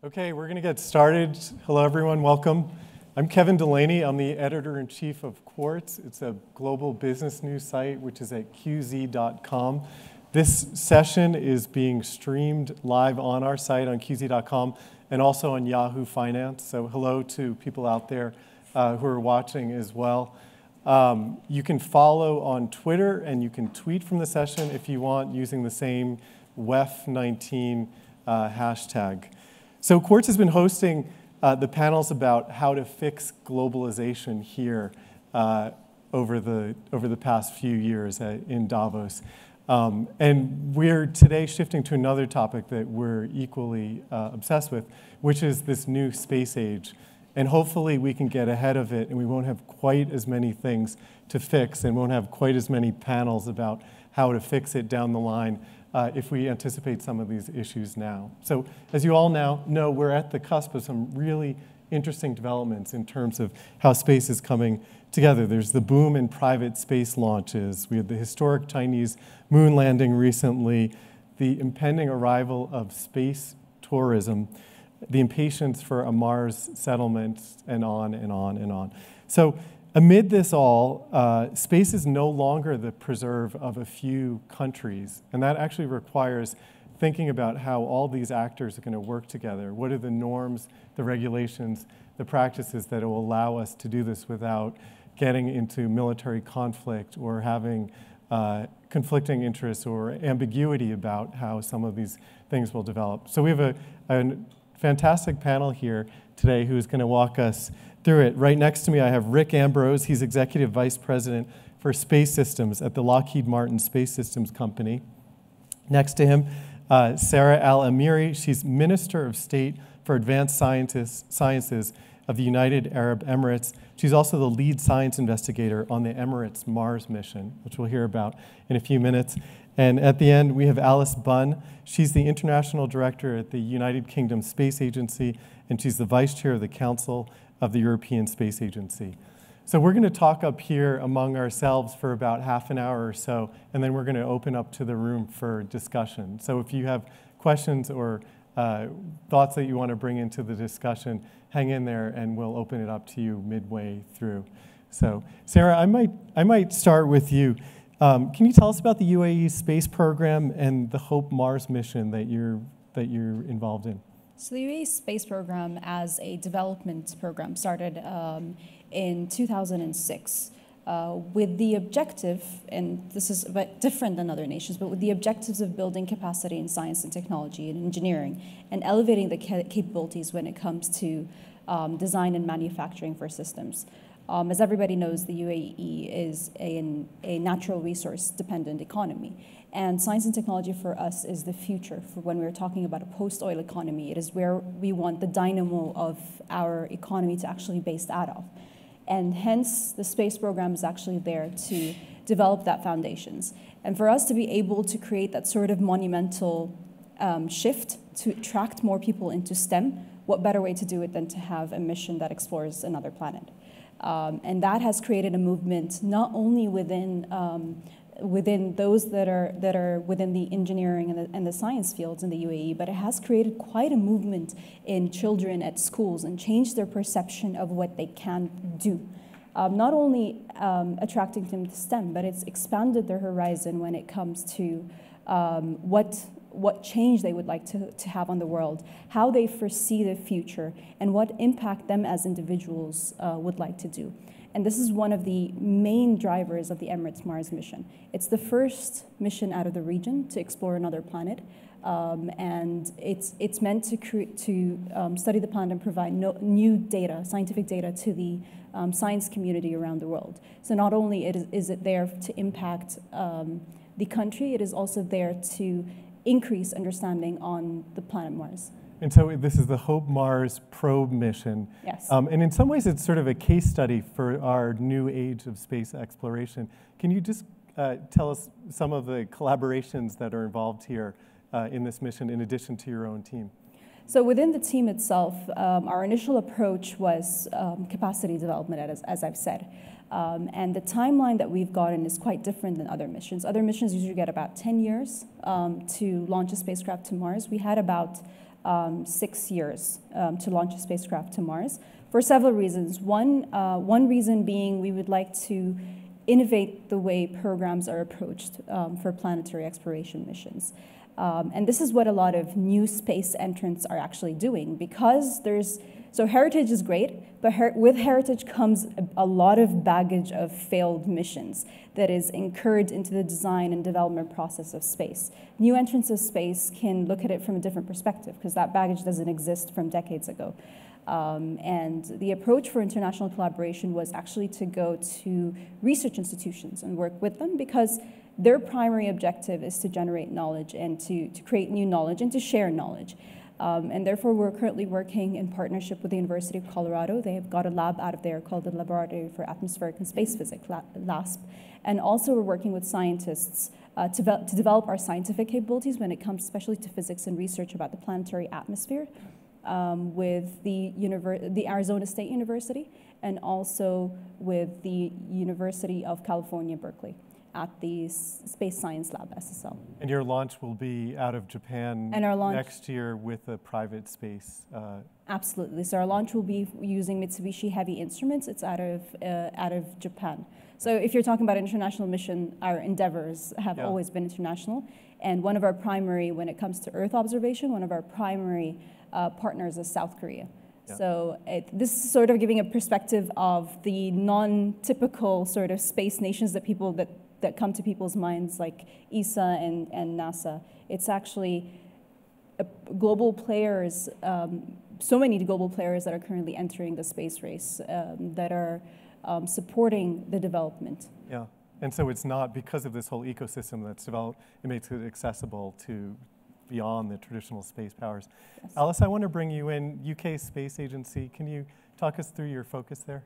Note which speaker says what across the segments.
Speaker 1: Okay, we're going to get started. Hello, everyone. Welcome. I'm Kevin Delaney. I'm the editor-in-chief of Quartz. It's a global business news site, which is at qz.com. This session is being streamed live on our site on qz.com and also on Yahoo Finance. So hello to people out there who are watching as well. You can follow on Twitter and you can tweet from the session if you want using the same WEF19 hashtag. So Quartz has been hosting the panels about how to fix globalization here over the past few years in Davos. And we're today shifting to another topic that we're equally obsessed with, which is this new space age. And hopefully we can get ahead of it and we won't have quite as many things to fix and won't have quite as many panels about how to fix it down the line if we anticipate some of these issues now. So as you all now know, we're at the cusp of some really interesting developments in terms of how space is coming together. There's the boom in private space launches. We had the historic Chinese moon landing recently, the impending arrival of space tourism, the impatience for a Mars settlement, and on and on and on. So amid this all, space is no longer the preserve of a few countries, and that actually requires thinking about how all these actors are going to work together. What are the norms, the regulations, the practices that will allow us to do this without getting into military conflict or having conflicting interests or ambiguity about how some of these things will develop. So we have a fantastic panel here today who is going to walk us through it. Right next to me, I have Rick Ambrose. He's Executive Vice President for Space Systems at the Lockheed Martin Space Systems Company. Next to him, Sarah Al-Amiri. She's Minister of State for Advanced Sciences of the United Arab Emirates. She's also the lead science investigator on the Emirates Mars mission, which we'll hear about in a few minutes. And at the end, we have Alice Bunn. She's the International Director at the United Kingdom Space Agency, and she's the Vice Chair of the Council of the European Space Agency. So we're going to talk up here among ourselves for about half an hour or so, and then we're going to open up to the room for discussion. So if you have questions or thoughts that you want to bring into the discussion, hang in there and we'll open it up to you midway through. So Sarah, I might start with you. Can you tell us about the UAE Space Program and the Hope Mars mission that you're involved in?
Speaker 2: So the UAE Space Program as a development program started in 2006 with the objective, and this is a bit different than other nations, but with the objectives of building capacity in science and technology and engineering and elevating the capabilities when it comes to design and manufacturing for systems. As everybody knows, the UAE is a natural resource dependent economy. And science and technology for us is the future. For when we're talking about a post-oil economy, it is where we want the dynamo of our economy to actually be based out of. And hence, the space program is actually there to develop that foundations. And for us to be able to create that sort of monumental shift to attract more people into STEM, what better way to do it than to have a mission that explores another planet? And that has created a movement not only within those that are within the engineering and the science fields in the UAE, but it has created quite a movement in children at schools and changed their perception of what they can do. Not only attracting them to STEM, but it's expanded their horizon when it comes to what change they would like to have on the world, how they foresee the future, and what impact them as individuals would like to do. And this is one of the main drivers of the Emirates Mars mission. It's the first mission out of the region to explore another planet, and it's meant to study the planet and provide new data, scientific data, to the science community around the world. So not only is it there to impact the country, it is also there to increase understanding on the planet Mars.
Speaker 1: And so this is the Hope Mars probe mission.
Speaker 2: Yes.
Speaker 1: And in some ways, it's sort of a case study for our new age of space exploration. Can you just tell us some of the collaborations that are involved here in this mission, in addition to your own team?
Speaker 2: So within the team itself, our initial approach was capacity development, as I've said. And the timeline that we've gotten is quite different than other missions. Other missions usually get about 10 years to launch a spacecraft to Mars. We had about 6 years to launch a spacecraft to Mars for several reasons. One reason being we would like to innovate the way programs are approached for planetary exploration missions. And this is what a lot of new space entrants are actually doing, because so heritage is great, but with heritage comes a lot of baggage of failed missions that is incurred into the design and development process of space. New entrants of space can look at it from a different perspective, because that baggage doesn't exist from decades ago. And the approach for international collaboration was actually to go to research institutions and work with them, because their primary objective is to generate knowledge and to create new knowledge and to share knowledge. And therefore, we're currently working in partnership with the University of Colorado. They have got a lab out of there called the Laboratory for Atmospheric and Space Physics, LASP. And also, we're working with scientists to develop our scientific capabilities when it comes especially to physics and research about the planetary atmosphere, with the Arizona State University, and also with the University of California, Berkeley, at the Space Science Lab, SSL.
Speaker 1: And your launch will be out of Japan next year with a private space.
Speaker 2: Absolutely. So our launch will be using Mitsubishi Heavy Instruments. It's out of Japan. So if you're talking about international mission, our endeavors have always been international. And one of our primary, when it comes to Earth observation, one of our primary partners is South Korea. Yeah. So this is sort of giving a perspective of the non-typical sort of space nations that come to people's minds, like ESA and NASA. It's actually global players, so many global players that are currently entering the space race that are supporting the development.
Speaker 1: Yeah, and so it's not, because of this whole ecosystem that's developed, it makes it accessible to beyond the traditional space powers. Yes. Alice, I want to bring you in, UK Space Agency. Can you talk us through your focus there?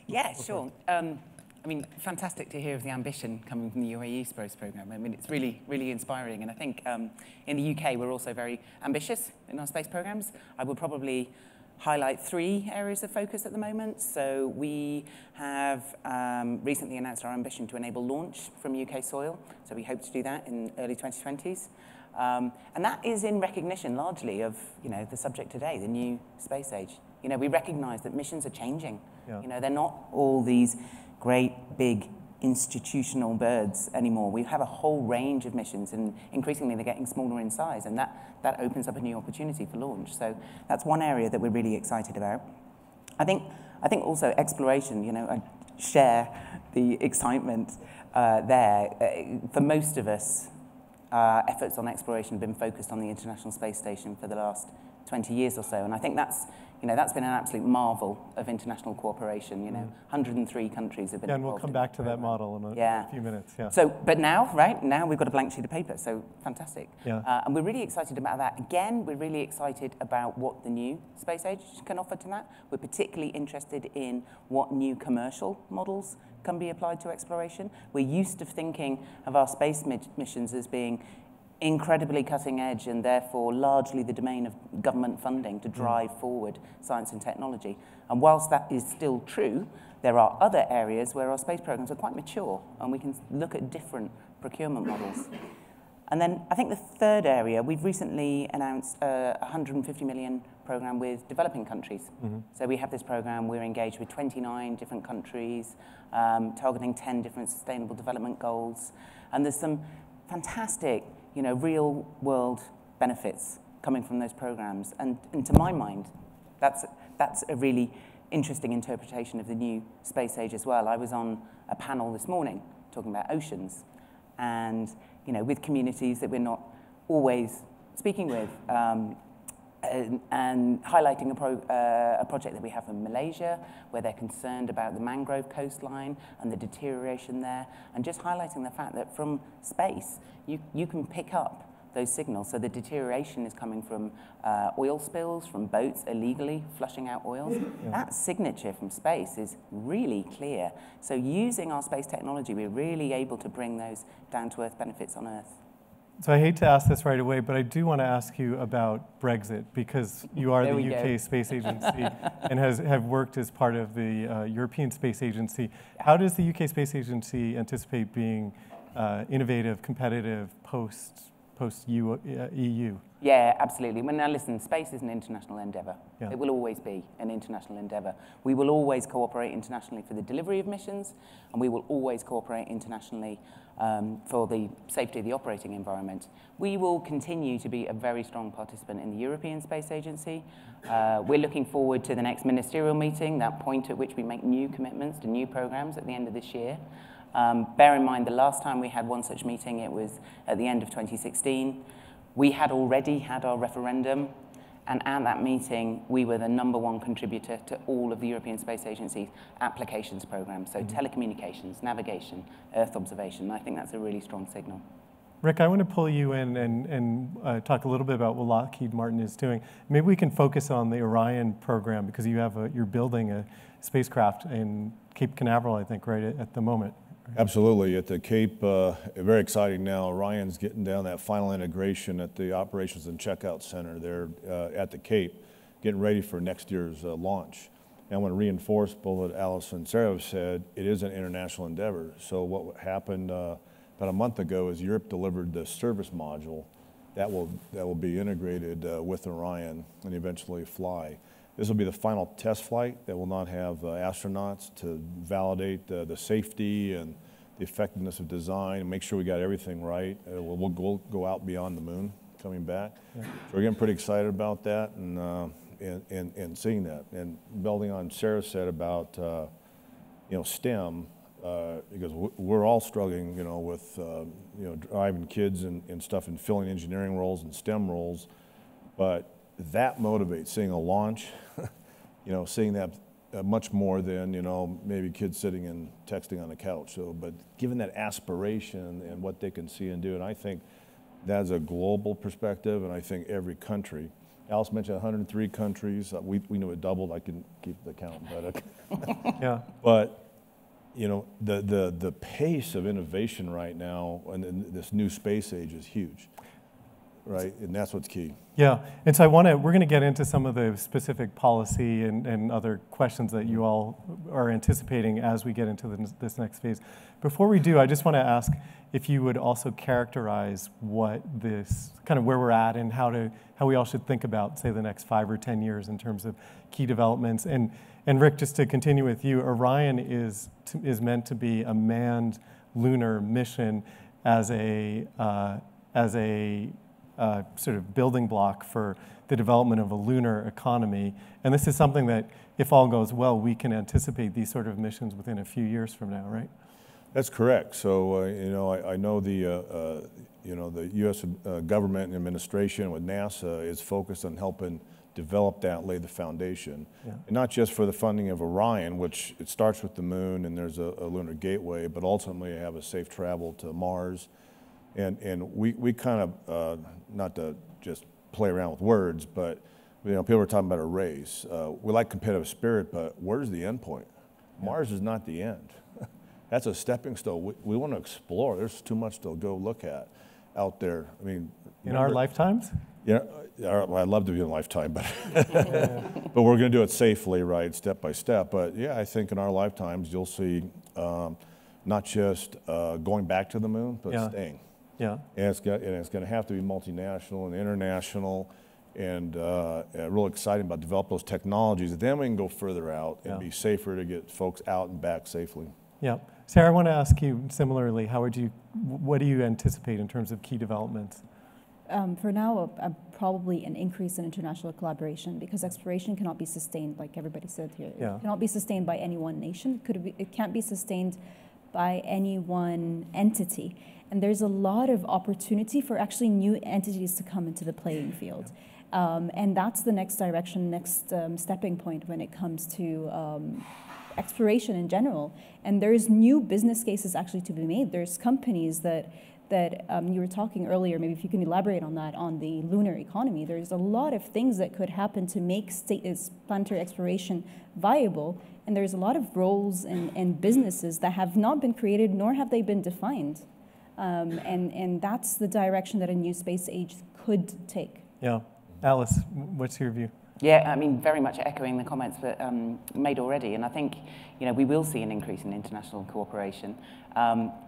Speaker 3: Yeah, sure. I mean, fantastic to hear of the ambition coming from the UAE Space Program. I mean, it's really, really inspiring. And I think in the UK, we're also very ambitious in our space programs. I will probably highlight 3 areas of focus at the moment. So we have recently announced our ambition to enable launch from UK soil. So we hope to do that in early 2020s. And that is in recognition largely of, the subject today, the new space age. We recognize that missions are changing. Yeah. They're not all these great, big, institutional birds anymore. We have a whole range of missions, and increasingly they're getting smaller in size, and that opens up a new opportunity for launch. So that's one area that we're really excited about. I think also exploration, I share the excitement there. For most of us, efforts on exploration have been focused on the International Space Station for the last 20 years or so, and I think that's been an absolute marvel of international cooperation. 103 countries have been involved.
Speaker 1: And we'll come back to that model in a few minutes. Yeah.
Speaker 3: So, but now we've got a blank sheet of paper, so fantastic.
Speaker 1: Yeah.
Speaker 3: And we're really excited about that. Again, we're really excited about what the new space age can offer to that. We're particularly interested in what new commercial models can be applied to exploration. We're used to thinking of our space missions as being incredibly cutting edge and therefore largely the domain of government funding to drive forward science and technology. And whilst that is still true, there are other areas where our space programs are quite mature and we can look at different procurement models. And then I think the third area, we've recently announced a 150 million program with developing countries. Mm-hmm. So we have this program, we're engaged with 29 different countries, targeting 10 different sustainable development goals. And there's some fantastic real-world benefits coming from those programs. And to my mind, that's a really interesting interpretation of the new space age as well. I was on a panel this morning talking about oceans and, with communities that we're not always speaking with, and highlighting a project that we have in Malaysia where they're concerned about the mangrove coastline and the deterioration there, and just highlighting the fact that from space you can pick up those signals. So the deterioration is coming from oil spills, from boats illegally flushing out oils. Yeah. That signature from space is really clear. So using our space technology, we're really able to bring those down-to-earth benefits on Earth.
Speaker 1: So I hate to ask this right away, but I do want to ask you about Brexit, because you are the UK Space Agency and have worked as part of the European Space Agency. How does the UK Space Agency anticipate being innovative, competitive, post-EU?
Speaker 3: Yeah, absolutely. Well, now listen, space is an international endeavour.
Speaker 1: Yeah.
Speaker 3: It will always be an international endeavour. We will always cooperate internationally for the delivery of missions, and we will always cooperate internationally for the safety of the operating environment. We will continue to be a very strong participant in the European Space Agency. We're looking forward to the next ministerial meeting, that point at which we make new commitments to new programmes at the end of this year. Bear in mind, the last time we had one such meeting, it was at the end of 2016. We had already had our referendum, and at that meeting, we were the #1 contributor to all of the European Space Agency's applications programs, so telecommunications, navigation, Earth observation. I think that's a really strong signal.
Speaker 1: Rick, I want to pull you in and talk a little bit about what Lockheed Martin is doing. Maybe we can focus on the Orion program, because you're building a spacecraft in Cape Canaveral, I think, right at the moment.
Speaker 4: Absolutely. At the Cape, very exciting now. Orion's getting down that final integration at the Operations and Checkout Center there at the Cape, getting ready for next year's launch. And I want to reinforce both what Alice and Sarah have said. It is an international endeavor. So what happened about a month ago is Europe delivered the service module that will be integrated with Orion and eventually fly. This will be the final test flight that will not have astronauts to validate the safety and the effectiveness of design and make sure we got everything right. We'll go out beyond the moon coming back. Yeah. So we're getting pretty excited about that and seeing that. And building on Sarah said about STEM, because we're all struggling with driving kids and stuff and filling engineering roles and STEM roles, but that motivates seeing a launch, seeing that much more than, maybe kids sitting and texting on the couch. So, but given that aspiration and what they can see and do, and I think that's a global perspective, and I think every country. Alice mentioned 103 countries. We know it doubled. I can keep the count, but
Speaker 1: yeah.
Speaker 4: But the pace of innovation right now and this new space age is huge. Right, and that's what's key.
Speaker 1: Yeah, and so we're going to get into some of the specific policy and other questions that you all are anticipating as we get into this next phase. Before we do, I just want to ask if you would also characterize what this, kind of where we're at and how we all should think about, say, the next 5 or 10 years in terms of key developments. And Rick, just to continue with you, Orion is meant to be a manned lunar mission as a sort of building block for the development of a lunar economy. And this is something that, if all goes well, we can anticipate these sort of missions within a few years from now, right?
Speaker 4: That's correct. So, I know the U.S. government and administration with NASA is focused on helping develop that, lay the foundation. Yeah. And not just for the funding of Orion, which it starts with the moon and there's a Lunar Gateway, but ultimately have a safe travel to Mars. And we kind of, not to just play around with words, but people are talking about a race. We like competitive spirit, but where's the end point? Yeah. Mars is not the end. That's a stepping stone. We want to explore. There's too much to go look at out there. I mean,
Speaker 1: in our lifetimes?
Speaker 4: Yeah, I'd love to be in a lifetime, but but we're going to do it safely, right, step by step. But yeah, I think in our lifetimes you'll see not just going back to the moon, but staying.
Speaker 1: Yeah,
Speaker 4: and it's going to have to be multinational and international, and real exciting about develop those technologies. Then we can go further out and be safer to get folks out and back safely.
Speaker 1: Yeah, Sarah, I want to ask you similarly. What do you anticipate in terms of key developments?
Speaker 2: For now, probably an increase in international collaboration, because exploration cannot be sustained, like everybody said here.
Speaker 1: Yeah.
Speaker 2: It cannot be sustained by any one nation. It can't be sustained by any one entity. And there's a lot of opportunity for actually new entities to come into the playing field. And that's the next direction, next stepping point when it comes to exploration in general. And there's new business cases actually to be made. There's companies that you were talking earlier, maybe if you can elaborate on that, on the lunar economy. There's a lot of things that could happen to make planetary exploration viable. And there's a lot of roles and businesses that have not been created, nor have they been defined. And that's the direction that a new space age could take.
Speaker 1: Yeah. Alice, what's your view?
Speaker 3: Yeah, I mean, very much echoing the comments that made already, and I think, you know, we will see an increase in international cooperation,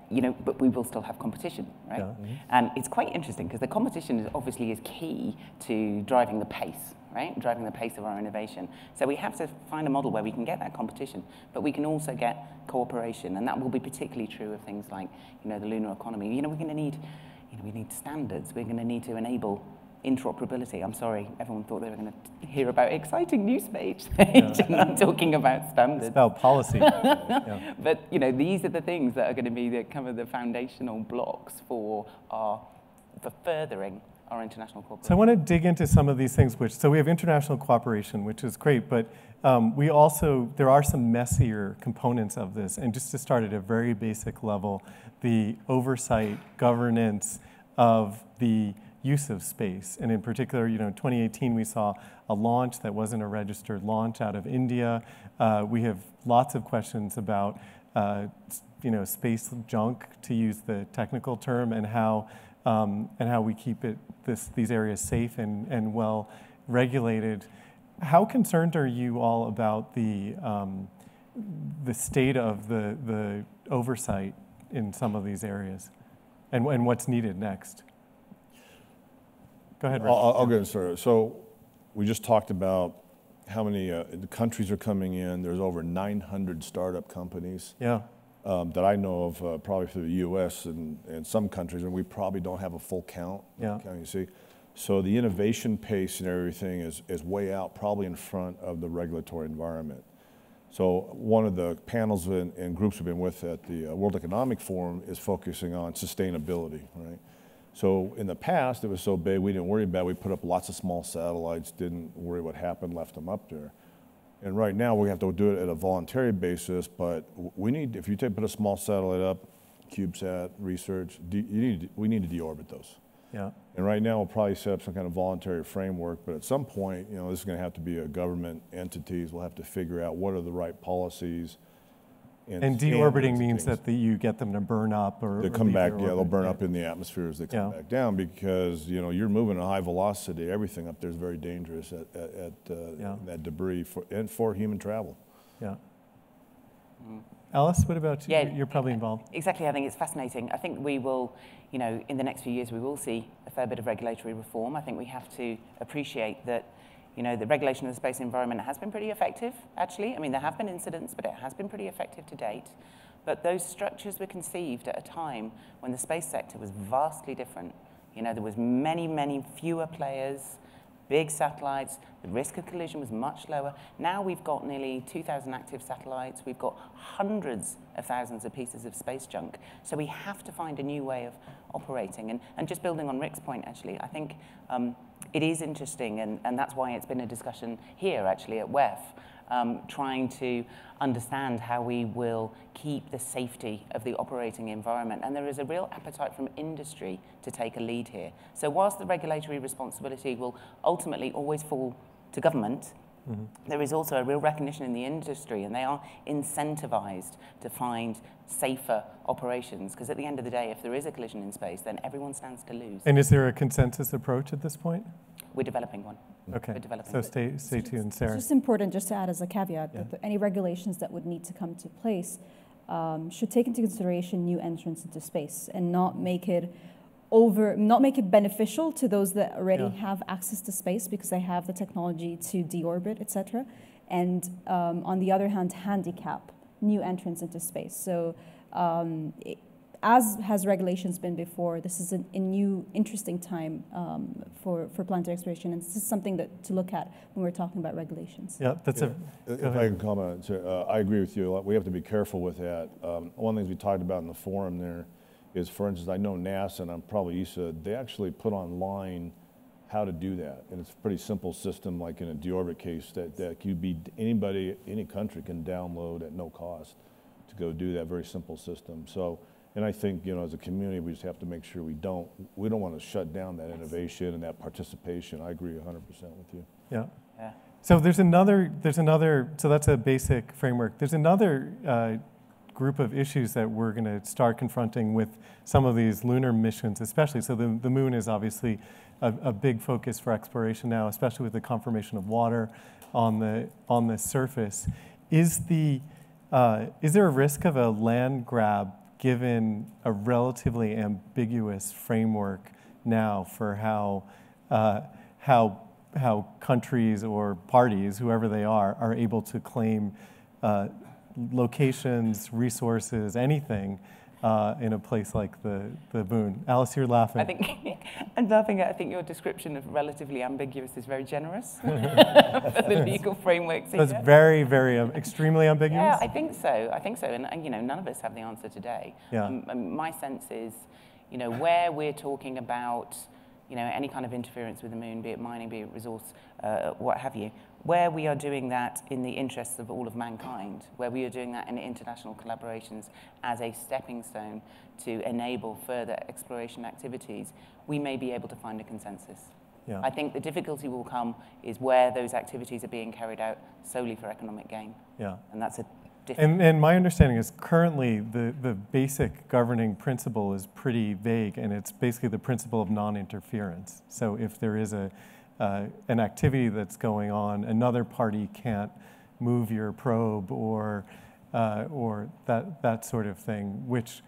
Speaker 3: you know, but we will still have competition, right?
Speaker 1: Yeah.
Speaker 3: And it's quite interesting because the competition is obviously key to driving the pace, right? Driving the pace of our innovation. So we have to find a model where we can get that competition, but we can also get cooperation, and that will be particularly true of things like, you know, the lunar economy. You know, we're going to need, you know, we need standards. We're going to need to enable interoperability. I'm sorry, everyone thought they were going to hear about exciting new space. I'm talking about standards.
Speaker 1: It's about policy. Yeah.
Speaker 3: But you know, these are the things that are going to be the kind of the foundational blocks for furthering our international cooperation.
Speaker 1: So I want to dig into some of these things. So we have international cooperation, which is great, but there are some messier components of this. And just to start at a very basic level, the oversight, governance of the use of space. And in particular, you know, in 2018, we saw a launch that wasn't a registered launch out of India. We have lots of questions about, you know, space junk, to use the technical term, and how we keep these areas safe and well regulated. How concerned are you all about the state of the oversight in some of these areas, and what's needed next? Go ahead, Rick.
Speaker 4: I'll get started. So we just talked about how many the countries are coming in. There's over 900 startup companies.
Speaker 1: Yeah.
Speaker 4: That I know of, probably through the U.S. and some countries, and we probably don't have a full count.
Speaker 1: Yeah.
Speaker 4: You see, so the innovation pace and everything is way out, probably in front of the regulatory environment. So one of the panels and groups we've been with at the World Economic Forum is focusing on sustainability, right? So in the past, it was so big we didn't worry about it. We put up lots of small satellites, didn't worry what happened, left them up there. And right now we have to do it at a voluntary basis, but we need, if you put a small satellite up, CubeSat, research, we need to deorbit those.
Speaker 1: Yeah.
Speaker 4: And right now we'll probably set up some kind of voluntary framework, but at some point, you know, this is going to have to be a government entities. We'll have to figure out what are the right policies.
Speaker 1: And deorbiting means that you get them to burn up or
Speaker 4: they come back. Yeah, they'll burn
Speaker 1: right.
Speaker 4: up in the atmosphere as they come back down, because you know you're moving at high velocity. Everything up there is very dangerous at that debris for human travel.
Speaker 1: Yeah. Alice, what about you?
Speaker 3: Yeah,
Speaker 1: you're probably involved.
Speaker 3: Exactly. I think it's fascinating. I think we will, you know, in the next few years, we will see a fair bit of regulatory reform. I think we have to appreciate that. You know, the regulation of the space environment has been pretty effective, actually. I mean, there have been incidents, but it has been pretty effective to date. But those structures were conceived at a time when the space sector was vastly different. You know, there was many fewer players, big satellites, the risk of collision was much lower. Now we've got nearly 2,000 active satellites. We've got hundreds of thousands of pieces of space junk. So we have to find a new way of operating. And just building on Rick's point, actually, I think it is interesting, and that's why it's been a discussion here, actually, at WEF, trying to understand how we will keep the safety of the operating environment. And there is a real appetite from industry to take a lead here. So whilst the regulatory responsibility will ultimately always fall to government, there is also a real recognition in the industry, and they are incentivized to find safer operations, because at the end of the day, if there is a collision in space, then everyone stands to lose.
Speaker 1: And is there a consensus approach at this point?
Speaker 3: We're developing one.
Speaker 1: Okay,
Speaker 3: We're developing
Speaker 1: so stay tuned, Sarah.
Speaker 2: It's just important just to add as a caveat that any regulations that would need to come to place should take into consideration new entrants into space and not make it beneficial to those that already have access to space because they have the technology to deorbit, etc. And on the other hand, handicap new entrants into space. So as has regulations been before, this is a new, interesting time for planetary exploration, and this is something to look at when we're talking about regulations.
Speaker 1: Yeah, that's
Speaker 4: if I can comment, I agree with you. We have to be careful with that. One of the things we talked about in the forum there is, for instance, I know NASA, and I'm probably ESA, they actually put online how to do that. And it's a pretty simple system, like in a deorbit case, that anybody, any country can download at no cost to go do that very simple system. So, and I think, you know, as a community, we just have to make sure we don't want to shut down that innovation and that participation. I agree 100% with you.
Speaker 1: Yeah. So there's another, so that's a basic framework. There's another group of issues that we're going to start confronting with some of these lunar missions, especially. So the moon is obviously a big focus for exploration now, especially with the confirmation of water on the surface. Is there a risk of a land grab given a relatively ambiguous framework now for how countries or parties, whoever they are able to claim locations, resources, anything in a place like the moon? Alice, you're laughing.
Speaker 3: I'm laughing at, I think your description of relatively ambiguous is very generous for the legal frameworks here.
Speaker 1: That's very, very extremely ambiguous?
Speaker 3: Yeah, I think so. And you know, none of us have the answer today.
Speaker 1: Yeah.
Speaker 3: My sense is, you know, where we're talking about, you know, any kind of interference with the moon, be it mining, be it resource, what have you, where we are doing that in the interests of all of mankind, where we are doing that in international collaborations as a stepping stone to enable further exploration activities, we may be able to find a consensus.
Speaker 1: Yeah.
Speaker 3: I think the difficulty will come is where those activities are being carried out solely for economic gain.
Speaker 1: Yeah.
Speaker 3: And that's a
Speaker 1: And my understanding is currently the basic governing principle is pretty vague, and it's basically the principle of non-interference. So if there is an activity that's going on, another party can't move your probe or that sort of thing, which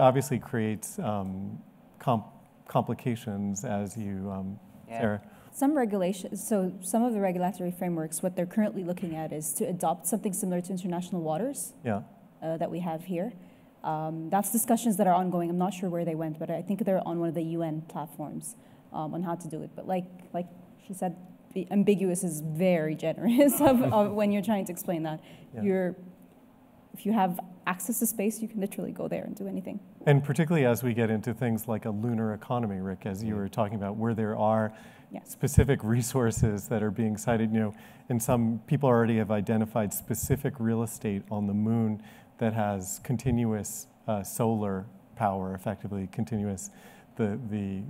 Speaker 1: obviously creates complications as you, Sarah.
Speaker 2: Some regulations, so some of the regulatory frameworks, what they're currently looking at is to adopt something similar to international waters that we have here. That's discussions that are ongoing. I'm not sure where they went, but I think they're on one of the UN platforms on how to do it. But like she said, the ambiguous is very generous of when you're trying to explain that. Yeah. If you have access to space, you can literally go there and do anything.
Speaker 1: And particularly as we get into things like a lunar economy, Rick, as you were talking about, where there are specific resources that are being cited, you know, and some people already have identified specific real estate on the moon that has continuous solar power, effectively continuous, the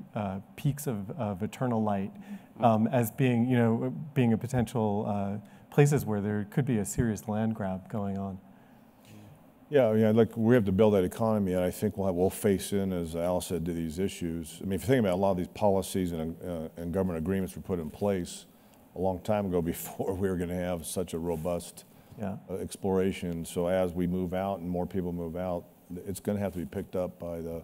Speaker 1: peaks of eternal light as being, you know, being a potential places where there could be a serious land grab going on.
Speaker 4: Yeah, like we have to build that economy, and I think we'll face in, as Alice said, to these issues. I mean, if you think about a lot of these policies and government agreements were put in place a long time ago before we were going to have such a robust exploration. So as we move out and more people move out, it's going to have to be picked up by the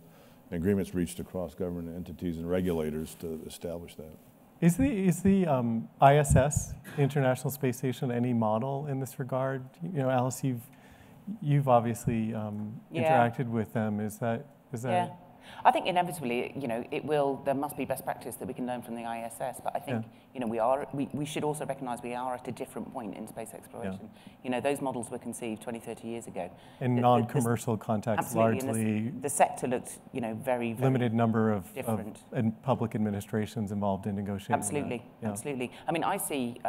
Speaker 4: agreements reached across government entities and regulators to establish that.
Speaker 1: Is the ISS, International Space Station, any model in this regard? You know, Alice, you've obviously interacted with them. Is that?
Speaker 3: Yeah, I think inevitably, you know, there must be best practice that we can learn from the ISS. But I think, you know, we should also recognise we are at a different point in space exploration. Yeah. You know, those models were conceived 20, 30 years ago.
Speaker 1: In non-commercial contexts, largely.
Speaker 3: The sector looked, you know, very
Speaker 1: limited number of public administrations involved in negotiating.
Speaker 3: Absolutely, absolutely. I mean, I see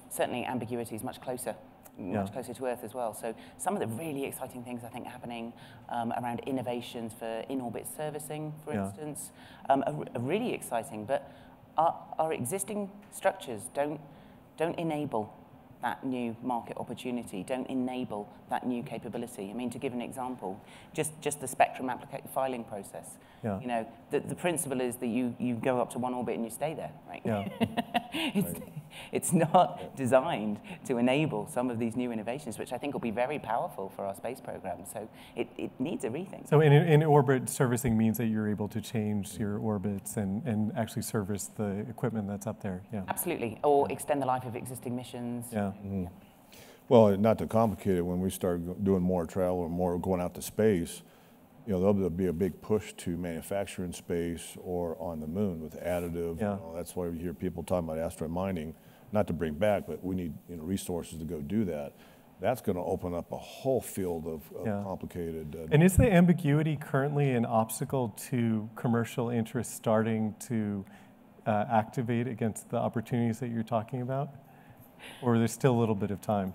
Speaker 3: certainly ambiguity is much closer to Earth as well. So some of the really exciting things I think happening around innovations for in-orbit servicing, for instance, are really exciting. But our existing structures don't enable that new market opportunity, don't enable that new capability. I mean, to give an example, just the spectrum filing process. Yeah. You know, the principle is that you go up to one orbit and you stay there, right? Yeah. It's not designed to enable some of these new innovations, which I think will be very powerful for our space program. So it needs a rethink.
Speaker 1: So in orbit servicing means that you're able to change your orbits and actually service the equipment that's up there. Yeah.
Speaker 3: Absolutely, or extend the life of existing missions.
Speaker 1: Yeah.
Speaker 4: Mm-hmm. Well, not to complicate it, when we start doing more travel or more going out to space, you know, there'll be a big push to manufacture in space or on the moon with additive.
Speaker 1: Yeah.
Speaker 4: You know, that's why we hear people talking about asteroid mining, not to bring back, but we need, you know, resources to go do that. That's going to open up a whole field of complicated.
Speaker 1: And is the ambiguity currently an obstacle to commercial interests starting to activate against the opportunities that you're talking about? Or there's still a little bit of time?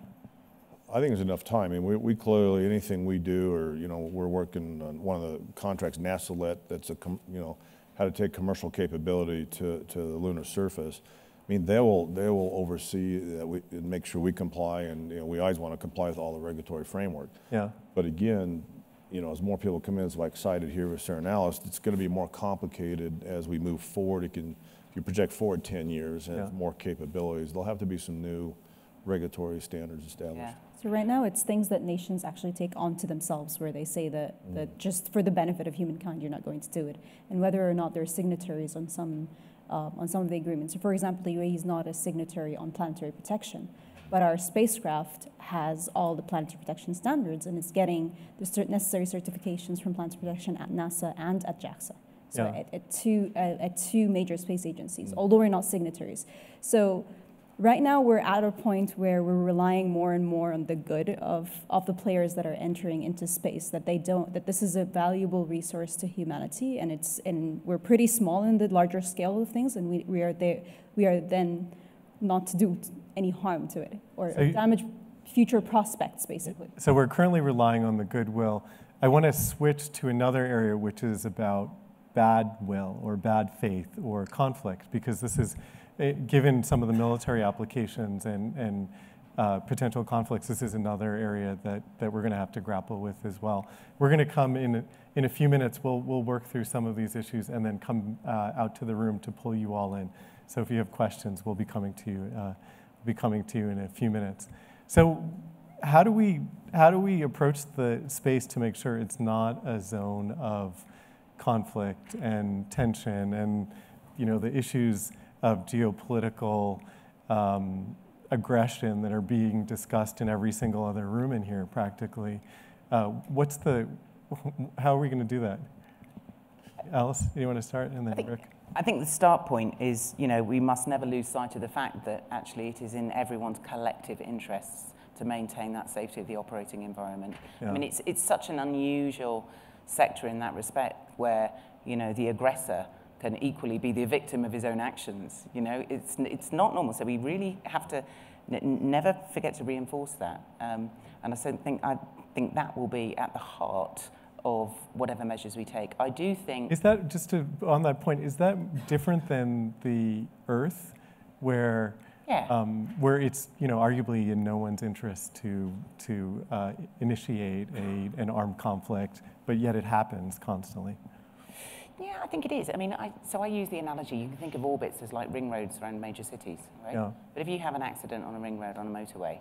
Speaker 4: I think there's enough time. I mean, we clearly, anything we do, or, you know, we're working on one of the contracts NASA let, that's you know, how to take commercial capability to the lunar surface. I mean, they will oversee that and make sure we comply, and we always want to comply with all the regulatory framework.
Speaker 1: Yeah.
Speaker 4: But again, as more people come in, as like cited here with Serenalis, it's going to be more complicated as we move forward. If you project forward 10 years and more capabilities, there'll have to be some new regulatory standards established.
Speaker 2: Yeah. So right now, it's things that nations actually take onto themselves, where they say that just for the benefit of humankind, you're not going to do it, and whether or not they're signatories on some of the agreements. So for example, the UAE is not a signatory on planetary protection, but our spacecraft has all the planetary protection standards, and it's getting the necessary certifications from planetary protection at NASA and at JAXA. So at two major space agencies, although we're not signatories. So right now we're at a point where we're relying more and more on the good of the players that are entering into space, that this is a valuable resource to humanity, and we're pretty small in the larger scale of things, and we are then not to do any harm to it or damage future prospects, basically.
Speaker 1: So we're currently relying on the goodwill. I want to switch to another area, which is about bad will or bad faith or conflict, because this is, given some of the military applications and potential conflicts, this is another area that we're going to have to grapple with as well. We're going to come in a few minutes. We'll work through some of these issues and then come out to the room to pull you all in. So if you have questions, we'll be coming to you in a few minutes. So how do we approach the space to make sure it's not a zone of conflict and tension and the issues of geopolitical aggression that are being discussed in every single other room in here practically? How are we going to do that? Alice, do you want to start, and then Rick?
Speaker 3: I think the start point is, we must never lose sight of the fact that actually it is in everyone's collective interests to maintain that safety of the operating environment. Yeah. I mean, it's such an unusual sector in that respect, where the aggressor can equally be the victim of his own actions. It's not normal. So we really have to never forget to reinforce that. And I think that will be at the heart of whatever measures we take. I do think...
Speaker 1: Is that, on that point, is that different than the Earth, where it's arguably in no one's interest to initiate an armed conflict, but yet it happens constantly?
Speaker 3: Yeah, I think it is. I mean, I use the analogy, you can think of orbits as like ring roads around major cities, right? Yeah. But if you have an accident on a ring road on a motorway,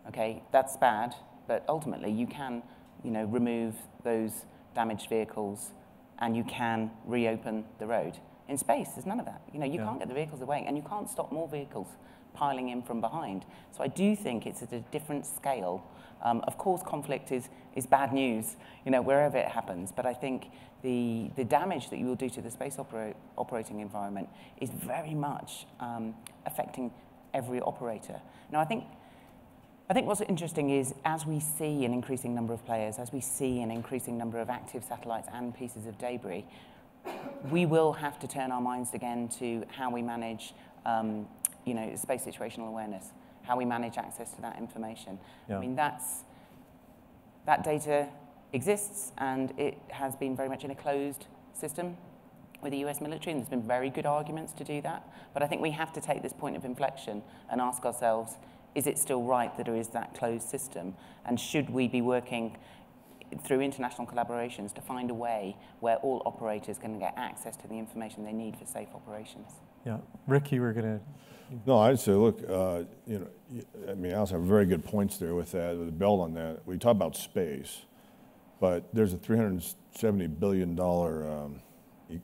Speaker 3: okay, that's bad, but ultimately you can, remove those damaged vehicles and you can reopen the road. In space, there's none of that. You can't get the vehicles away, and you can't stop more vehicles piling in from behind. So I do think it's at a different scale. Of course, conflict is bad news, wherever it happens. But I think the damage that you will do to the space operating environment is very much affecting every operator. Now, I think what's interesting is, as we see an increasing number of players, as we see an increasing number of active satellites and pieces of debris, we will have to turn our minds again to how we manage space situational awareness, how we manage access to that information. Yeah. I mean, that data exists, and it has been very much in a closed system with the US military, and there's been very good arguments to do that. But I think we have to take this point of inflection and ask ourselves, is it still right that there is that closed system? And should we be working through international collaborations to find a way where all operators can get access to the information they need for safe operations? Yeah.
Speaker 1: Rick, you were going to...
Speaker 4: No, I'd say, look, I mean, Alice have very good points there with that, with the build on that. We talk about space, but there's a $370 billion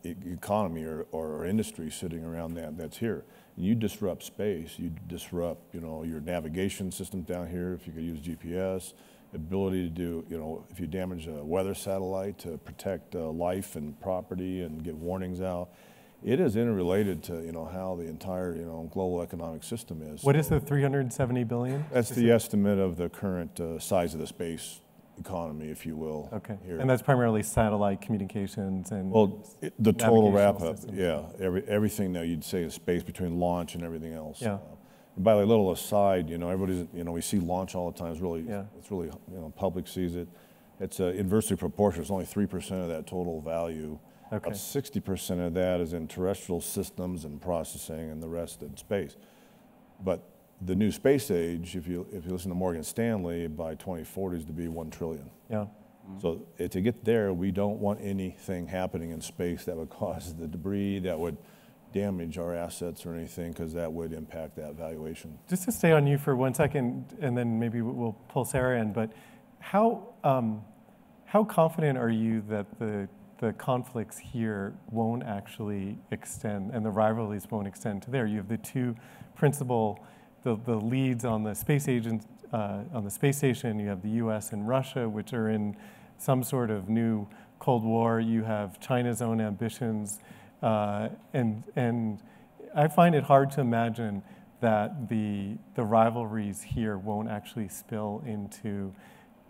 Speaker 4: economy or industry sitting around that's here. You disrupt space, you disrupt, your navigation system down here, if you could use GPS, ability to do, if you damage a weather satellite to protect life and property and get warnings out. It is interrelated to, how the entire, global economic system is.
Speaker 1: What is the 370 billion?
Speaker 4: That's the estimate of the current size of the space economy, if you will.
Speaker 1: Okay, here. And that's primarily satellite communications and...
Speaker 4: Well, the total wrap-up, yeah, everything that you'd say is space between launch and everything else. Yeah. And by a little aside, everybody's, we see launch all the time. It's really, public sees it. It's inversely proportional. It's only 3% of that total value.
Speaker 1: Okay.
Speaker 4: About 60% of that is in terrestrial systems and processing, and the rest in space. But the new space age, if you listen to Morgan Stanley, by 2040 is to be 1 trillion.
Speaker 1: Yeah.
Speaker 4: So to get there, we don't want anything happening in space that would cause the debris, that would damage our assets or anything, because that would impact that valuation.
Speaker 1: Just to stay on you for 1 second, and then maybe we'll pull Sarah in, but how confident are you that the conflicts here won't actually extend, and the rivalries won't extend to there? You have the two principal, the leads on the space agents, on the space station. You have the U.S. and Russia, which are in some sort of new Cold War. You have China's own ambitions, and I find it hard to imagine that the rivalries here won't actually spill into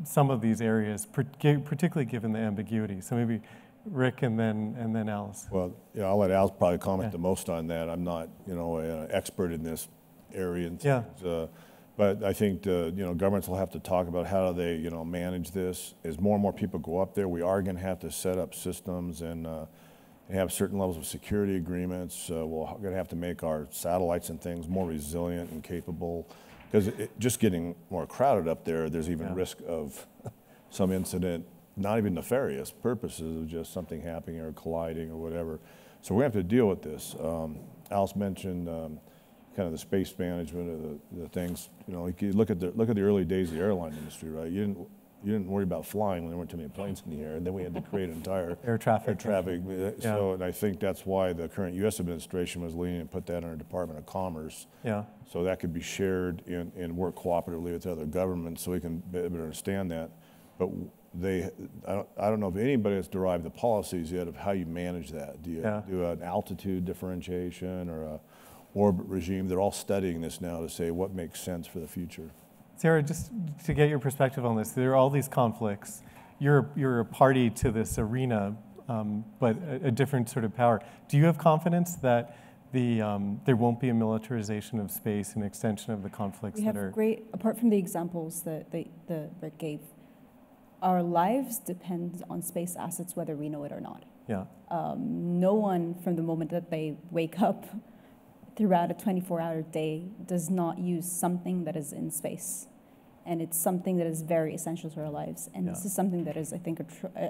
Speaker 1: some of these areas, particularly given the ambiguity. So maybe Rick and then Alice.
Speaker 4: Well, yeah, I'll let Alice probably comment the most on that. I'm not, an expert in this area and things, but I think governments will have to talk about how do they manage this. As more and more people go up there, we are going to have to set up systems and have certain levels of security agreements. We're going to have to make our satellites and things more resilient and capable, because just getting more crowded up there, there's even risk of some incident, not even nefarious purposes, of just something happening or colliding or whatever. So we're going to have to deal with this. Alice mentioned kind of the space management of the things. You look at the early days of the airline industry, right? You didn't worry about flying when there weren't too many planes in the air, and then we had to create entire
Speaker 1: air traffic.
Speaker 4: So, and I think that's why the current U.S. administration was leaning and put that under Department of Commerce.
Speaker 1: Yeah.
Speaker 4: So that could be shared and work cooperatively with other governments, so we can better understand that. But I don't know if anybody has derived the policies yet of how you manage that. Do you do an altitude differentiation or a orbit regime? They're all studying this now to say what makes sense for the future.
Speaker 1: Sarah, just to get your perspective on this, there are all these conflicts. You're a party to this arena, but a different sort of power. Do you have confidence that there won't be a militarization of space, an extension of the conflicts
Speaker 2: that are... apart from the examples that Rick gave, our lives depend on space assets whether we know it or not.
Speaker 1: Yeah.
Speaker 2: No one, from the moment that they wake up throughout a 24-hour day, does not use something that is in space. And it's something that is very essential to our lives. And this is something that is, I think,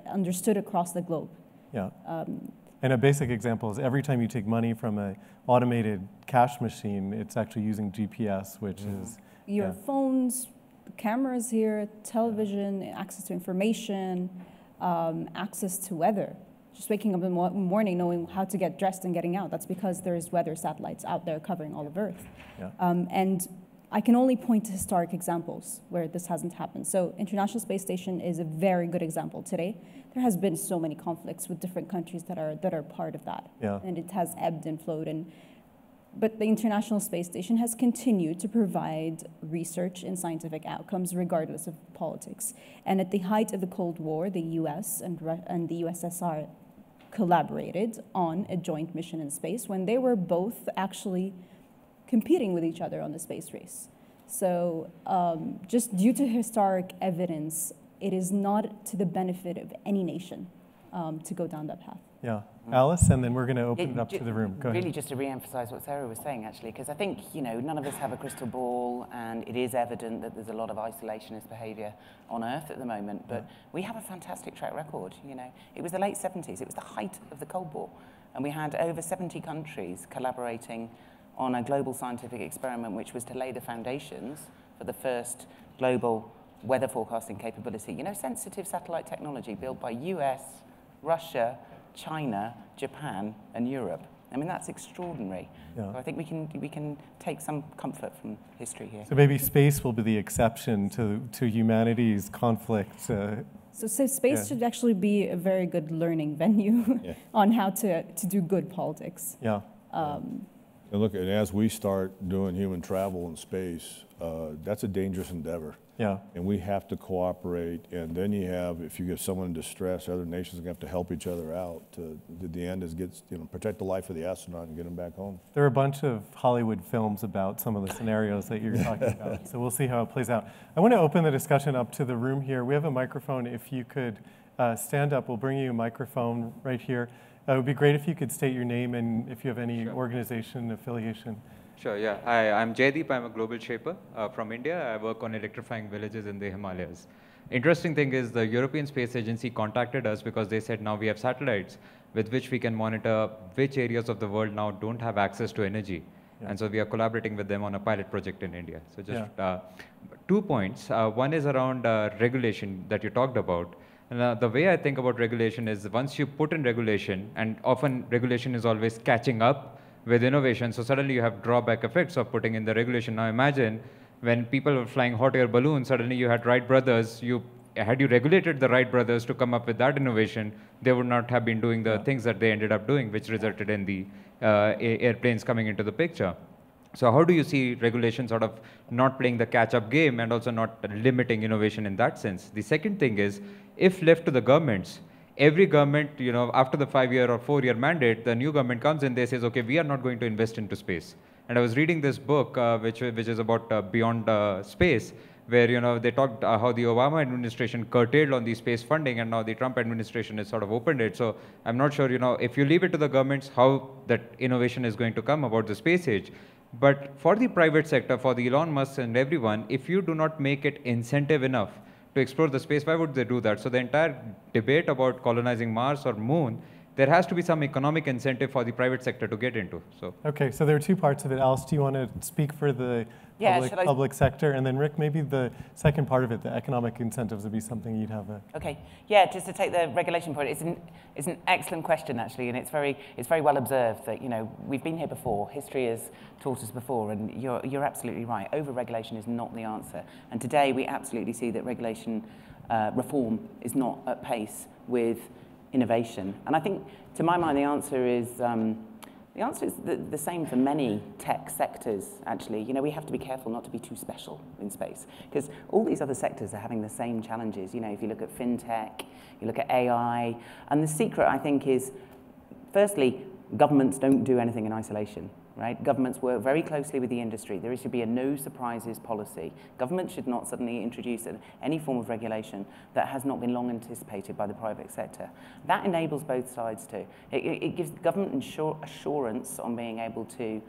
Speaker 2: understood across the globe.
Speaker 1: Yeah. And a basic example is every time you take money from an automated cash machine, it's actually using GPS, which is...
Speaker 2: Your phones, cameras here, television, access to information, access to weather. Just waking up in the morning knowing how to get dressed and getting out. That's because there's weather satellites out there covering all of Earth.
Speaker 1: Yeah.
Speaker 2: And I can only point to historic examples where this hasn't happened. So International Space Station is a very good example today. There has been so many conflicts with different countries that are part of that.
Speaker 1: Yeah.
Speaker 2: And it has ebbed and flowed. But the International Space Station has continued to provide research and scientific outcomes regardless of politics. And at the height of the Cold War, the US and the USSR collaborated on a joint mission in space when they were both actually competing with each other on the space race. So just due to historic evidence, it is not to the benefit of any nation to go down that path.
Speaker 1: Yeah. Alice, and then we're going to open it up to the room. Go ahead.
Speaker 3: Really just to re-emphasize what Sarah was saying, actually, because I think, none of us have a crystal ball, and it is evident that there's a lot of isolationist behavior on Earth at the moment, but we have a fantastic track record, It was the late 70s, it was the height of the Cold War, and we had over 70 countries collaborating on a global scientific experiment which was to lay the foundations for the first global weather forecasting capability. Sensitive satellite technology built by US, Russia, China, Japan, and Europe. I mean, that's extraordinary. Yeah. So I think we can take some comfort from history here.
Speaker 1: So maybe space will be the exception to humanity's conflict.
Speaker 2: So space should actually be a very good learning venue on how to do good politics.
Speaker 1: Yeah.
Speaker 4: And look, as we start doing human travel in space, that's a dangerous endeavor.
Speaker 1: Yeah.
Speaker 4: And we have to cooperate. And then if you get someone in distress, other nations are going to have to help each other out. The end is protect the life of the astronaut and get them back home.
Speaker 1: There are a bunch of Hollywood films about some of the scenarios that you're talking about. So we'll see how it plays out. I want to open the discussion up to the room here. We have a microphone. If you could stand up, we'll bring you a microphone right here. It would be great if you could state your name and if you have any organization affiliation.
Speaker 5: Sure, yeah. Hi, I'm Jaydeep. I'm a global shaper from India. I work on electrifying villages in the Himalayas. Interesting thing is the European Space Agency contacted us because they said now we have satellites with which we can monitor which areas of the world now don't have access to energy. Yeah. And so we are collaborating with them on a pilot project in India. So just 2 points. One is around regulation that you talked about. And the way I think about regulation is once you put in regulation, and often regulation is always catching up with innovation, so suddenly you have drawback effects of putting in the regulation. Now imagine when people were flying hot air balloons, suddenly you had Wright brothers, had you regulated the Wright brothers to come up with that innovation, they would not have been doing the things that they ended up doing, which resulted in the airplanes coming into the picture. So how do you see regulation sort of not playing the catch-up game and also not limiting innovation in that sense? The second thing is, if left to the governments, every government, after the 5-year or 4-year mandate, the new government comes in, they says, okay, we are not going to invest into space. And I was reading this book, which is about Beyond Space, where they talked how the Obama administration curtailed on the space funding, and now the Trump administration has sort of opened it. So I'm not sure, if you leave it to the governments, how that innovation is going to come about the space age. But for the private sector, for the Elon Musk and everyone, if you do not make it incentive enough to explore the space, why would they do that? So the entire debate about colonizing Mars or Moon, there has to be some economic incentive for the private sector to get into. So
Speaker 1: okay, so there are 2 parts of it. Alice, do you want to speak for the public sector? And then Rick, maybe the second part of it, the economic incentives, would be something you'd have.
Speaker 3: Okay, yeah, just to take the regulation point, it's an excellent question actually, and it's very well observed that we've been here before. History has taught us before, and you're absolutely right. Over-regulation is not the answer, and today we absolutely see that regulation reform is not at pace with innovation. And I think, to my mind, the answer is the same for many tech sectors, actually. We have to be careful not to be too special in space, because all these other sectors are having the same challenges. If you look at fintech, you look at AI, and the secret, I think, is, firstly, governments don't do anything in isolation. Right? Governments work very closely with the industry. There should be a no surprises policy. Government should not suddenly introduce any form of regulation that has not been long anticipated by the private sector. That enables both sides too. It gives government assurance on being able to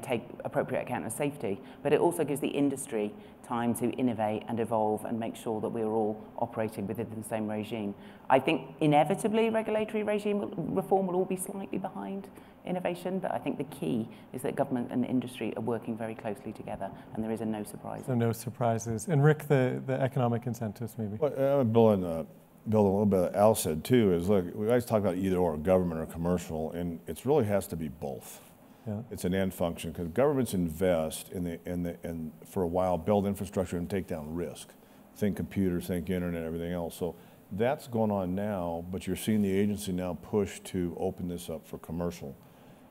Speaker 3: take appropriate account of safety, but it also gives the industry time to innovate and evolve and make sure that we're all operating within the same regime. I think inevitably regulatory regime reform will all be slightly behind innovation, but I think the key is that government and industry are working very closely together, and there is a no surprise.
Speaker 1: So no surprises. And Rick, the economic incentives, maybe.
Speaker 4: Well, build a little bit of Al said too, is look, we always talk about either or, government or commercial, and it really has to be both. Yeah. It's an and function, because governments invest in for a while, build infrastructure and take down risk. Think computers, think internet, everything else. So that's going on now, but you're seeing the agency now push to open this up for commercial.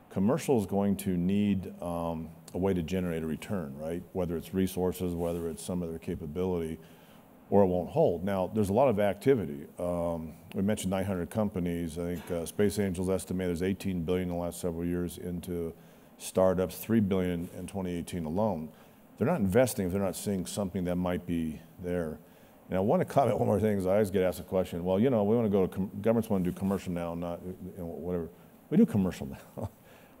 Speaker 4: Commercial is going to need a way to generate a return, right? Whether it's resources, whether it's some other capability, or it won't hold. Now, there's a lot of activity. We mentioned 900 companies. I think Space Angels estimate there's $18 billion in the last several years into startups, $3 billion in 2018 alone. They're not investing if they're not seeing something that might be there. Now, I want to comment one more thing, because I always get asked a question, well, we want to go to, governments want to do commercial now, not whatever. We do commercial now.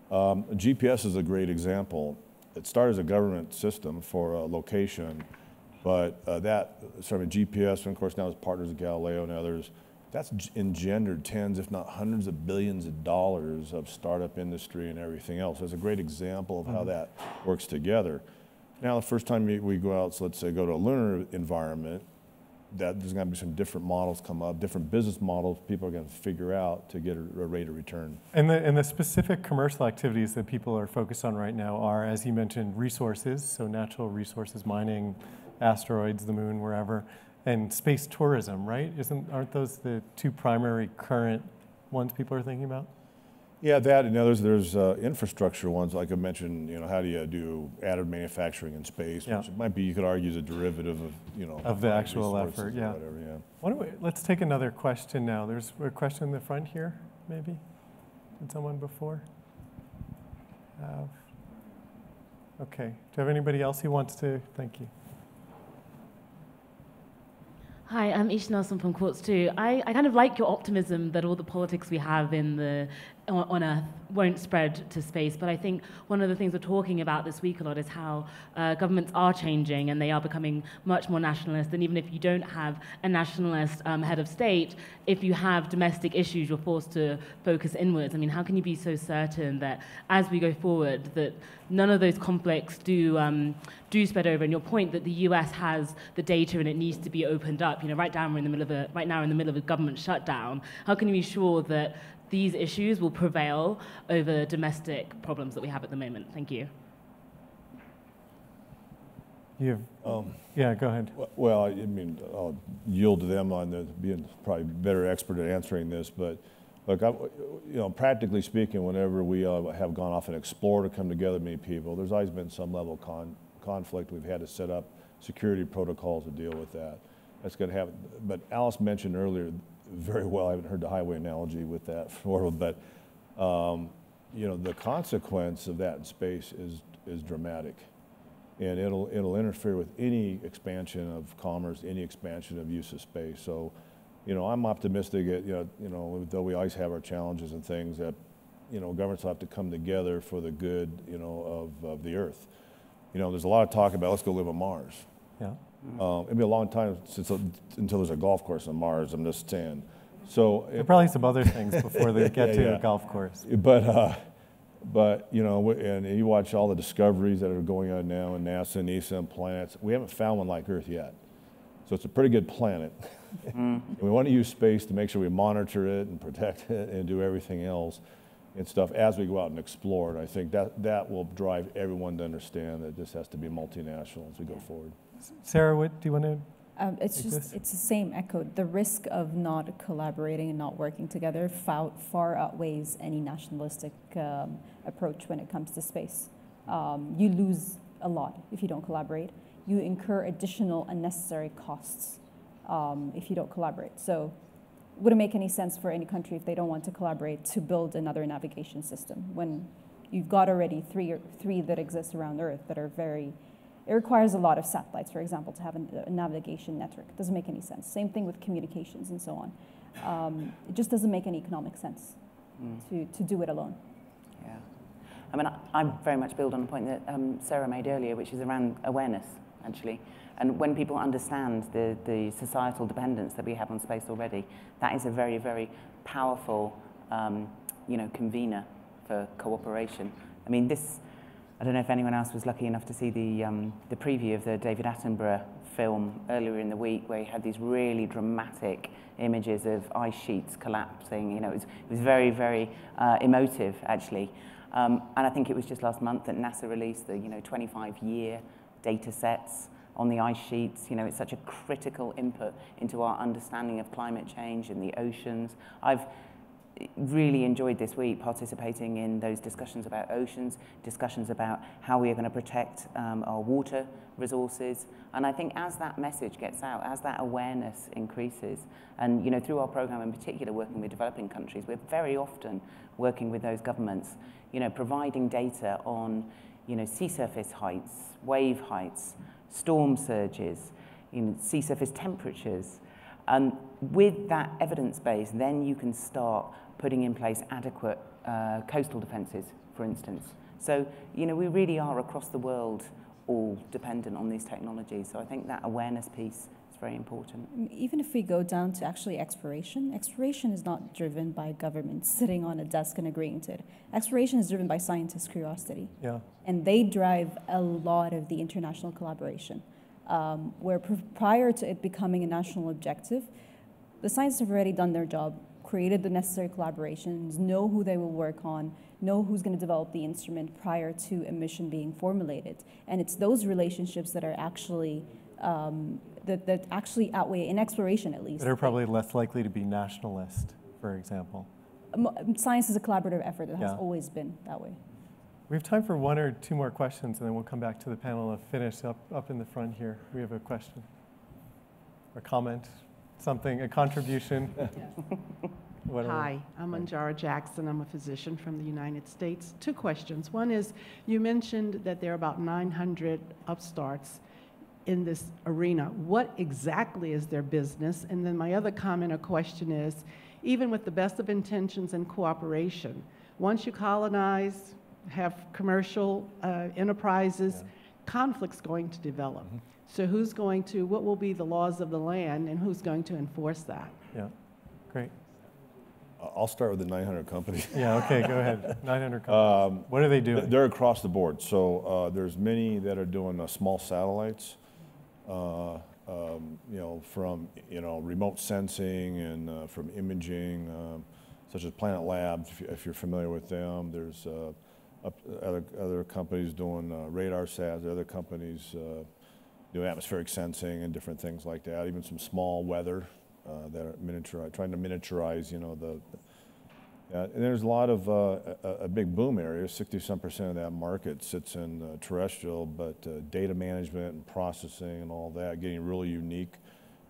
Speaker 4: GPS is a great example. It started as a government system for a location, but that sort of GPS, and of course now it's partners with Galileo and others, that's engendered tens, if not hundreds of billions of dollars of startup industry and everything else. It's a great example of how that works together. Now, the first time we go out, so let's say go to a lunar environment, that there's going to be some different models come up, different business models people are going to figure out to get a rate of return.
Speaker 1: And the specific commercial activities that people are focused on right now are, as you mentioned, resources, so natural resources, mining, asteroids, the moon, wherever, and space tourism, right? Aren't those the 2 primary current ones people are thinking about?
Speaker 4: Yeah, that and others. There's infrastructure ones, like I mentioned. How do you do additive manufacturing in space? Yeah. Which might be, you could argue, is a derivative of
Speaker 1: of the actual effort. Yeah.
Speaker 4: Whatever, yeah.
Speaker 1: Why don't let's take another question now. There's a question in the front here, maybe. Did someone before have? Okay. Do you have anybody else who wants to? Thank you.
Speaker 6: Hi, I'm Ish Nelson from Quartz too. I kind of like your optimism that all the politics we have on Earth won't spread to space, but I think one of the things we're talking about this week a lot is how governments are changing and they are becoming much more nationalist, and even if you don't have a nationalist head of state, if you have domestic issues, you're forced to focus inwards. I mean, how can you be so certain that as we go forward that none of those conflicts do spread over? And your point that the US has the data and it needs to be opened up, right now we're in the middle of a government shutdown. How can you be sure that these issues will prevail over domestic problems that we have at the moment? Thank you.
Speaker 4: Yeah, go ahead. Well, I mean, I'll yield to them on being probably better expert at answering this, but look, practically speaking, whenever we have gone off and explored or come together many people, there's always been some level of conflict. We've had to set up security protocols to deal with that. That's going to happen. But Alice mentioned earlier, very well, I haven't heard the highway analogy with that before, but the consequence of that in space is dramatic, and it'll interfere with any expansion of commerce, any expansion of use of space. So, I'm optimistic that though we always have our challenges and things, that governments will have to come together for the good of the Earth. There's a lot of talk about let's go live on Mars.
Speaker 1: Yeah.
Speaker 4: It'll be a long time until there's a golf course on Mars, I'm just saying. So
Speaker 1: there are probably some other things before they get to a golf course.
Speaker 4: But and you watch all the discoveries that are going on now in NASA and ESA and planets. We haven't found one like Earth yet. So it's a pretty good planet. And we want to use space to make sure we monitor it and protect it and do everything else and stuff as we go out and explore. And I think that will drive everyone to understand that this has to be multinational as we go forward.
Speaker 1: Sarah, what do you want to?
Speaker 2: It's the same echo. The risk of not collaborating and not working together far outweighs any nationalistic approach when it comes to space. You lose a lot if you don't collaborate. You incur additional unnecessary costs if you don't collaborate. So it wouldn't make any sense for any country if they don't want to collaborate to build another navigation system when you've got already three that exist around Earth that are very. It requires a lot of satellites, for example, to have a navigation network. It doesn't make any sense. Same thing with communications and so on. It just doesn't make any economic sense to do it alone.
Speaker 3: Yeah. I mean, I very much build on the point that Sarah made earlier, which is around awareness, actually. And when people understand the societal dependence that we have on space already, that is a very, very powerful, convener for cooperation. I mean, I don't know if anyone else was lucky enough to see the preview of the David Attenborough film earlier in the week, where he had these really dramatic images of ice sheets collapsing. It was very, very emotive, actually. And I think it was just last month that NASA released the 25-year data sets on the ice sheets. It's such a critical input into our understanding of climate change and the oceans. I've really enjoyed this week participating in those discussions about oceans, discussions about how we are going to protect our water resources. And I think as that message gets out, as that awareness increases, and through our program in particular, working with developing countries, we're very often working with those governments, providing data on sea surface heights, wave heights, storm surges, sea surface temperatures. And with that evidence base, then you can start putting in place adequate coastal defences, for instance. So, we really are across the world all dependent on these technologies. So I think that awareness piece is very important.
Speaker 2: Even if we go down to actually exploration is not driven by governments sitting on a desk and agreeing to it. Exploration is driven by scientists' curiosity.
Speaker 1: Yeah.
Speaker 2: And they drive a lot of the international collaboration. Where prior to it becoming a national objective, the scientists have already done their job, created the necessary collaborations, know who they will work on, know who's going to develop the instrument prior to a mission being formulated. And it's those relationships that are actually, that actually outweigh, in exploration at least.
Speaker 1: That are probably less likely to be nationalist, for example.
Speaker 2: Science is a collaborative effort that has always been that way.
Speaker 1: We have time for one or two more questions, and then we'll come back to the panel to finish up in the front here. We have a question, a comment, something, a contribution.
Speaker 7: Hi, I'm Anjara Jackson. I'm a physician from the United States. Two questions. One is, you mentioned that there are about 900 upstarts in this arena? What exactly is their business? And then my other comment or question is, even with the best of intentions and cooperation, once you colonize, have commercial enterprises, conflict's going to develop. So what will be the laws of the land, and who's going to enforce that?
Speaker 1: Yeah, great.
Speaker 4: I'll start with the 900 companies.
Speaker 1: Yeah, okay, go ahead. 900 companies. What are they doing?
Speaker 4: They're across the board. So there's many that are doing small satellites, from remote sensing and from imaging, such as Planet Labs, if you're familiar with them. There's other companies doing radar sats. Other companies doing atmospheric sensing and different things like that. Even some small weather that are trying to miniaturize, and there's a lot of a big boom area. 60% of that market sits in terrestrial, but data management and processing and all that getting really unique.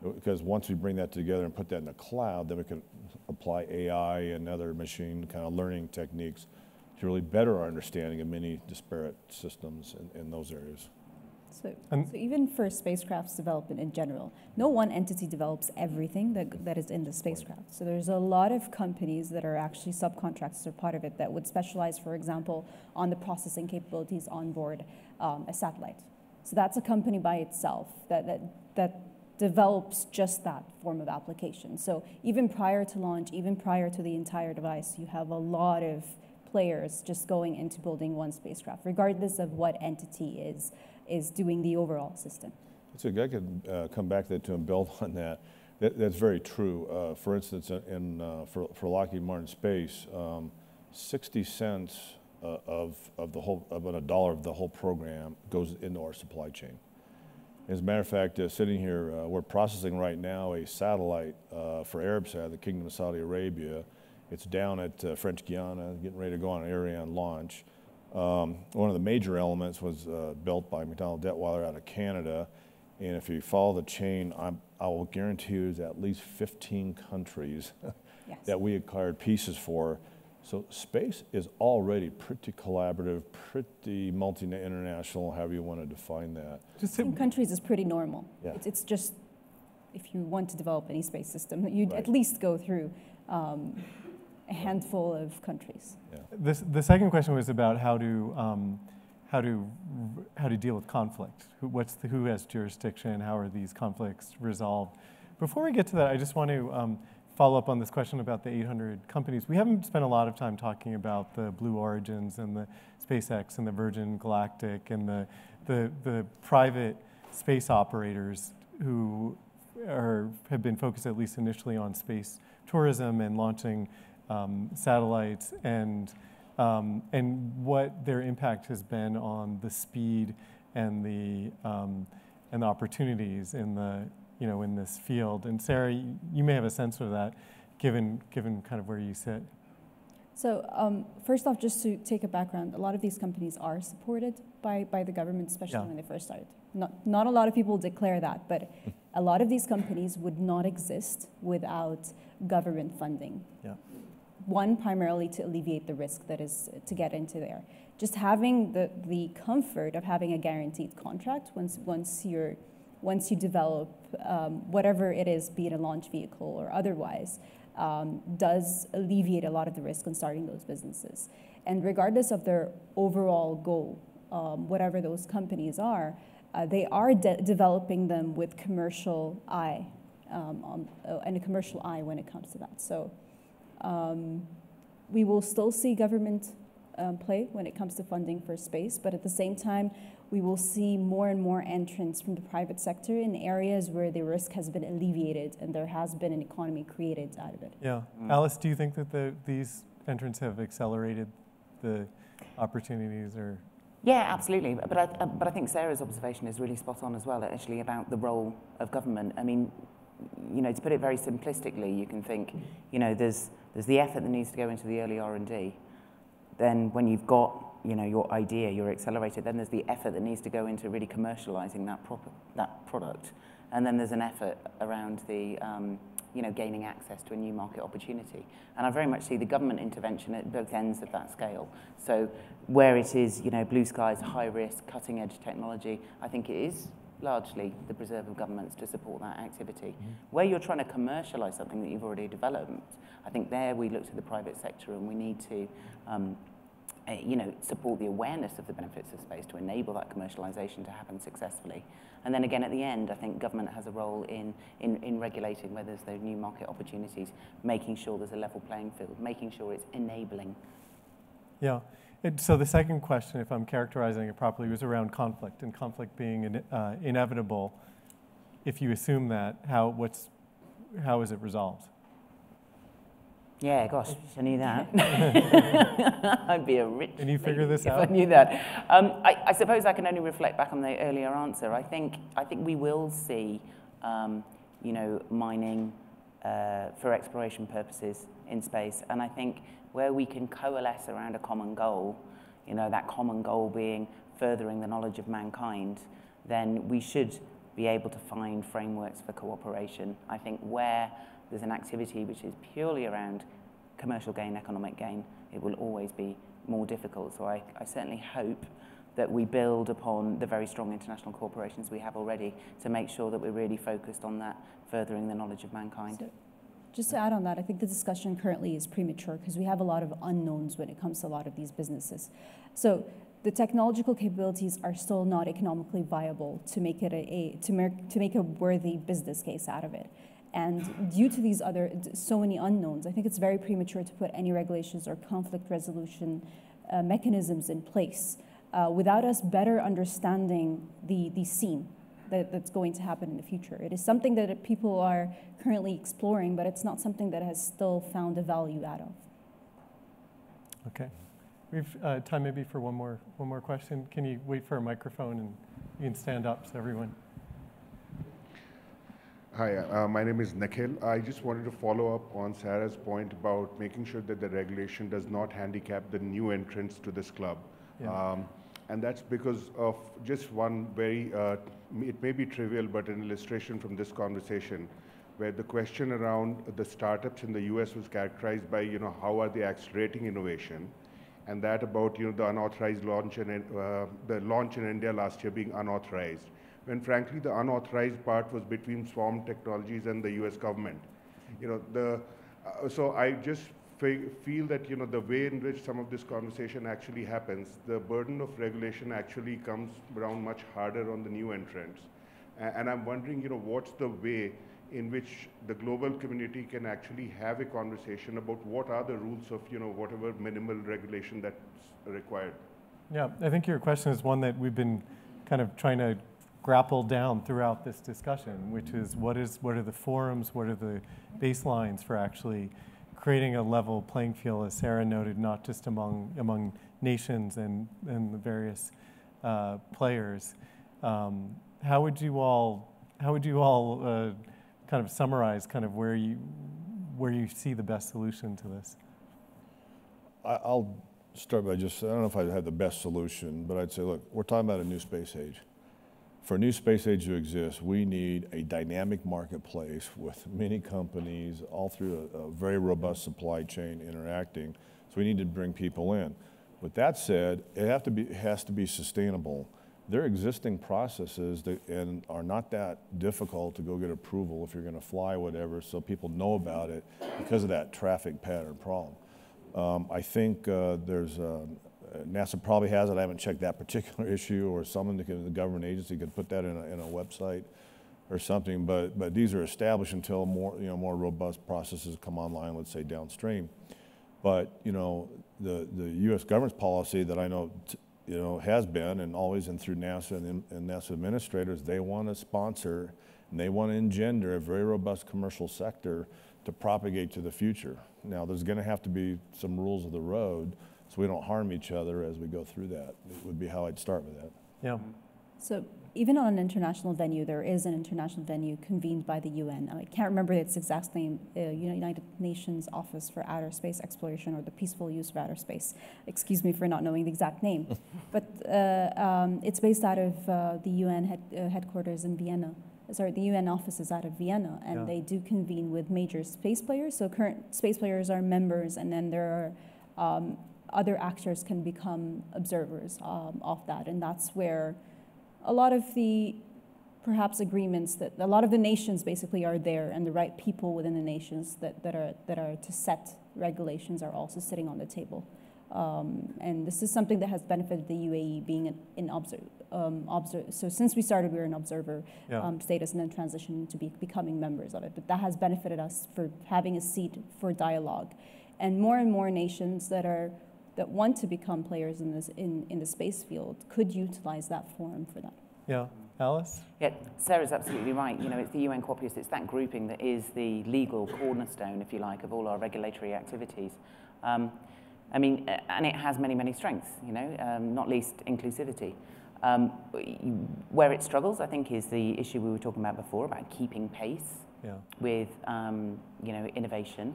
Speaker 4: Because once we bring that together and put that in the cloud, then we can apply AI and other machine kind of learning techniques to really better our understanding of many disparate systems in those areas.
Speaker 2: So even for spacecraft development in general, no one entity develops everything that is in the spacecraft. So there's a lot of companies that are actually subcontractors or part of it that would specialize, for example, on the processing capabilities on board a satellite. So that's a company by itself that develops just that form of application. So even prior to launch, even prior to the entire device, you have a lot of players just going into building one spacecraft, regardless of what entity is doing the overall system.
Speaker 4: So I could come back to that and build on that. That's very true. For instance, for Lockheed Martin Space, 60 cents of a dollar of the whole program goes into our supply chain. As a matter of fact, sitting here, we're processing right now a satellite for Arabsat, the Kingdom of Saudi Arabia. It's down at French Guiana, getting ready to go on an Ariane launch. One of the major elements was built by McDonnell Detweiler out of Canada. And if you follow the chain, I will guarantee you there's at least 15 countries yes. that we acquired pieces for. So space is already pretty collaborative, pretty multi-international, however you want to define that.
Speaker 2: 15 countries is pretty normal.
Speaker 4: Yeah.
Speaker 2: It's just, if you want to develop any space system, you'd at least go through a handful of countries.
Speaker 1: Yeah. The second question was about how to deal with conflict. Who has jurisdiction? How are these conflicts resolved? Before we get to that, I just want to follow up on this question about the 800 companies. We haven't spent a lot of time talking about the Blue Origins and the SpaceX and the Virgin Galactic and the private space operators who have been focused, at least initially, on space tourism and launching satellites and what their impact has been on the speed and the opportunities in this field. And Sarah, you may have a sense of that, given kind of where you sit.
Speaker 2: So first off, just to take a background, a lot of these companies are supported by the government, especially when they first started. Not a lot of people declare that, but a lot of these companies would not exist without government funding.
Speaker 1: Yeah.
Speaker 2: One, primarily to alleviate the risk that is to get into there. Just having the comfort of having a guaranteed contract once you develop whatever it is, be it a launch vehicle or otherwise, does alleviate a lot of the risk in starting those businesses. And regardless of their overall goal, whatever those companies are, they are developing them with commercial eye, and a commercial eye when it comes to that. So we will still see government play when it comes to funding for space, but at the same time, we will see more and more entrants from the private sector in areas where the risk has been alleviated and there has been an economy created out of it.
Speaker 1: Yeah. Alice, do you think that these entrants have accelerated the opportunities or?
Speaker 3: Yeah, absolutely. But I think Sarah's observation is really spot on as well, actually, about the role of government. I mean, to put it very simplistically, you can think, there's the effort that needs to go into the early R&D. Then when you've got your idea, your accelerator, then there's the effort that needs to go into really commercializing that product. And then there's an effort around the, gaining access to a new market opportunity. And I very much see the government intervention at both ends of that scale. So where it is, blue skies, high risk, cutting edge technology, I think it is largely the preserve of governments to support that activity. Where you're trying to commercialize something that you've already developed, I think there we look to the private sector, and we need to support the awareness of the benefits of space to enable that commercialization to happen successfully. And then again, at the end, I think government has a role in regulating where there's those new market opportunities, making sure there's a level playing field, making sure it's enabling.
Speaker 1: Yeah. So the second question, if I'm characterizing it properly, was around conflict, and conflict being inevitable. If you assume that, how is it resolved?
Speaker 3: Yeah, gosh, I knew that. I'd be a rich
Speaker 1: Can you figure this
Speaker 3: if
Speaker 1: out?
Speaker 3: I knew that. I suppose I can only reflect back on the earlier answer. I think we will see, mining for exploration purposes in space, and I think where we can coalesce around a common goal, that common goal being furthering the knowledge of mankind, then we should be able to find frameworks for cooperation. I think where there's an activity which is purely around commercial gain, economic gain, it will always be more difficult. So I certainly hope that we build upon the very strong international corporations we have already to make sure that we're really focused on that, furthering the knowledge of mankind.
Speaker 2: So, just to add on that, I think the discussion currently is premature because we have a lot of unknowns when it comes to a lot of these businesses. So the technological capabilities are still not economically viable to make it to make a worthy business case out of it. And due to these so many unknowns, I think it's very premature to put any regulations or conflict resolution mechanisms in place without us better understanding the scene that's going to happen in the future. It is something that people are currently exploring, but it's not something that has still found a value out of.
Speaker 1: Okay. We've time maybe for one more question. Can you wait for a microphone and you can stand up so everyone.
Speaker 8: Hi, my name is Nikhil. I just wanted to follow up on Sarah's point about making sure that the regulation does not handicap the new entrants to this club. Yeah. And that's because of just one very, it may be trivial, but an illustration from this conversation, where the question around the startups in the US was characterized by, how are they accelerating innovation? And that about, the unauthorized launch and the launch in India last year being unauthorized. When frankly, the unauthorized part was between Swarm Technologies and the US government. So I just feel that, the way in which some of this conversation actually happens, the burden of regulation actually comes around much harder on the new entrants. And I'm wondering, what's the way in which the global community can actually have a conversation about what are the rules of, whatever minimal regulation that's required.
Speaker 1: Yeah, I think your question is one that we've been kind of trying to grapple down throughout this discussion, which is what are the forums, what are the baselines for actually creating a level playing field, as Sarah noted, not just among nations and the various players. How would you all kind of summarize kind of where you see the best solution to this?
Speaker 4: I'll start by I don't know if I have the best solution, but I'd say, look, we're talking about a new space age. For a new space age to exist, we need a dynamic marketplace with many companies all through a very robust supply chain interacting. So we need to bring people in. With that said, it has to be sustainable. There are existing processes that are not that difficult to go get approval if you're going to fly whatever, so people know about it because of that traffic pattern problem. I think there's NASA probably has it. I haven't checked that particular issue, or someone, the government agency could put that in a website or something. But these are established until more robust processes come online, let's say downstream. But the U.S. government's policy that I know has been and always and through NASA and NASA administrators, they want to sponsor and they want to engender a very robust commercial sector to propagate to the future. Now, there's going to have to be some rules of the road so we don't harm each other as we go through that. It would be how I'd start with that.
Speaker 1: Yeah.
Speaker 2: So even on an international venue, there is an international venue convened by the UN. I can't remember its exact name, United Nations Office for Outer Space Exploration, or the Peaceful Use of Outer Space. Excuse me for not knowing the exact name. But it's based out of the UN headquarters in Vienna. Sorry, the UN office is out of Vienna, and they do convene with major space players. So current space players are members, and then there are other actors can become observers of that, and that's where a lot of the perhaps agreements that a lot of the nations basically are there, and the right people within the nations that are to set regulations are also sitting on the table. And this is something that has benefited the UAE being an observer. So since we started, we were an observer status and then transitioned to becoming members of it. But that has benefited us for having a seat for dialogue. And more nations that want to become players in the space field could utilize that forum for that.
Speaker 1: Yeah. Alice?
Speaker 3: Yeah, Sarah's absolutely right. You know, it's the UN Quartz, it's that grouping that is the legal cornerstone, if you like, of all our regulatory activities. I mean, and it has many, many strengths, you know, not least inclusivity. Where it struggles, I think, is the issue we were talking about before, about keeping pace with, you know, innovation.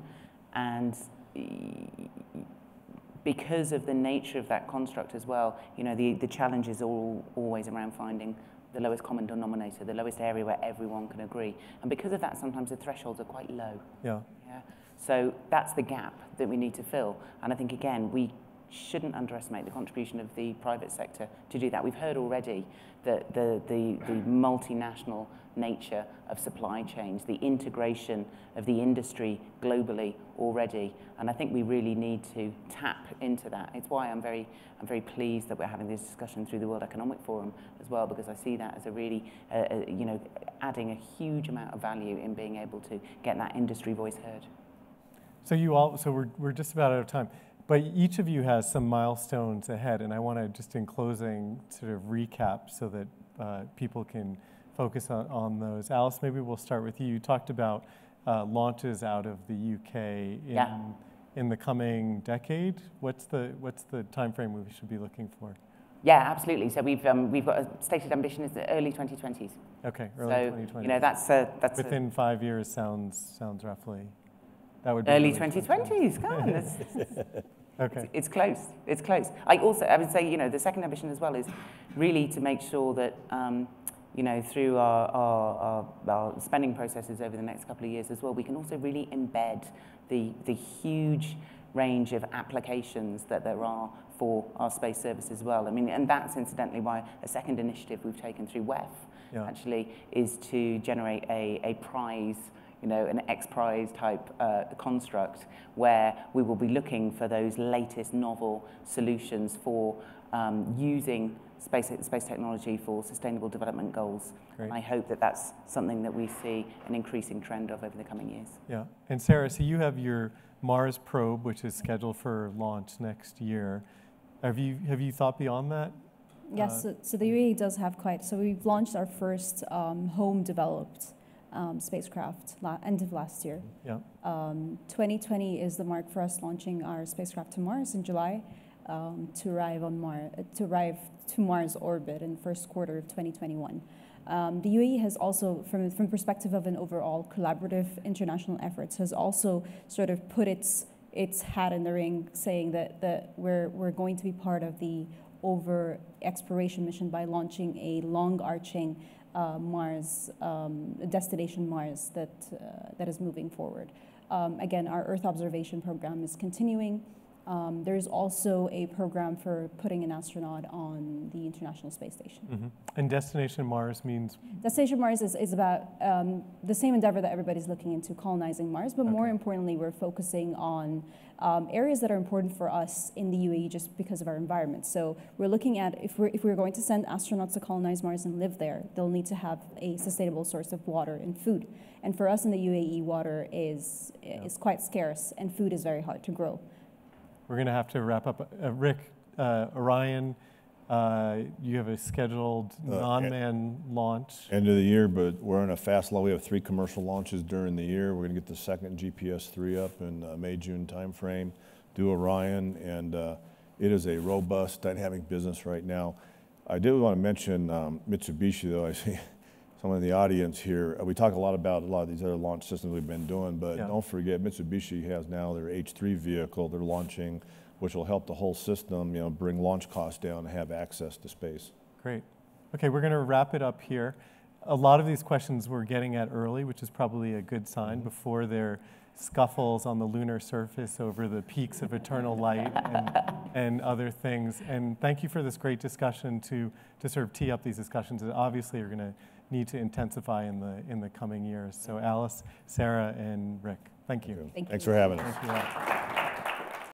Speaker 3: And because of the nature of that construct as well, you know, the challenge is always around finding the lowest common denominator, the lowest area where everyone can agree. And because of that, sometimes the thresholds are quite low. Yeah. So that's the gap that we need to fill. And I think, again, we shouldn't underestimate the contribution of the private sector to do that. We've heard already that the multinational nature of supply chains, the integration of the industry globally already, and I think we really need to tap into that. It's why I'm very pleased that we're having this discussion through the World Economic Forum as well, because I see that as a really, you know, adding a huge amount of value in being able to get that industry voice heard.
Speaker 1: So we're just about out of time, but each of you has some milestones ahead, and I want to just in closing sort of recap so that people can focus on those. Alice, maybe we'll start with you. You talked about launches out of the UK in the coming decade. What's the time frame we should be looking for?
Speaker 3: Yeah, absolutely. So we've got a stated ambition is the early 2020s.
Speaker 1: Okay, early 2020s.
Speaker 3: You know, that's
Speaker 1: within 5 years sounds roughly. That would be
Speaker 3: early 2020s. Come on,
Speaker 1: okay.
Speaker 3: It's close. It's close. I would say, you know, the second ambition as well is really to make sure that you know, through our spending processes over the next couple of years as well, we can also really embed the huge range of applications that there are for our space service as well. I mean, and that's incidentally why a second initiative we've taken through WEF actually is to generate a prize, you know, an X Prize type construct where we will be looking for those latest novel solutions for using space technology for sustainable development goals. And I hope that that's something that we see an increasing trend of over the coming years.
Speaker 1: Yeah, and Sarah, so you have your Mars probe, which is scheduled for launch next year. Have you thought beyond that?
Speaker 2: Yes, so the UAE does have quite, so we've launched our first home-developed spacecraft end of last year. Yeah. 2020 is the mark for us launching our spacecraft to Mars in July. To arrive to Mars orbit in the first quarter of 2021. The UAE has also, from perspective of an overall collaborative international efforts, has also sort of put its hat in the ring, saying that we're going to be part of the Expiration mission by launching a long-arching Mars destination Mars that is moving forward. Again, our Earth observation program is continuing. There's also a program for putting an astronaut on the International Space Station.
Speaker 1: Mm-hmm. And Destination Mars means?
Speaker 2: Destination Mars is about the same endeavor that everybody's looking into, colonizing Mars, but more importantly, we're focusing on areas that are important for us in the UAE just because of our environment. So we're looking at, if we're going to send astronauts to colonize Mars and live there, they'll need to have a sustainable source of water and food. And for us in the UAE, water is quite scarce, and food is very hard to grow.
Speaker 1: We're going to have to wrap up. Rick, Orion, you have a scheduled non-manned launch.
Speaker 4: End of the year, but we're in a fast launch. We have 3 commercial launches during the year. We're going to get the second GPS-3 up in May-June timeframe, do Orion, and it is a robust, dynamic business right now. I did want to mention Mitsubishi, though. I see someone in the audience here. We talk a lot about a lot of these other launch systems we've been doing, but don't forget Mitsubishi has now their H3 vehicle they're launching, which will help the whole system, you know, bring launch costs down and have access to space.
Speaker 1: Great. Okay, we're going to wrap it up here. a lot of these questions we're getting at early, which is probably a good sign before there scuffles on the lunar surface over the peaks of eternal light and other things. And thank you for this great discussion to sort of tee up these discussions that obviously are going to need to intensify in the coming years. So Alice, Sarah, and Rick, thank you.
Speaker 4: Thanks for having us.
Speaker 1: Thank you all.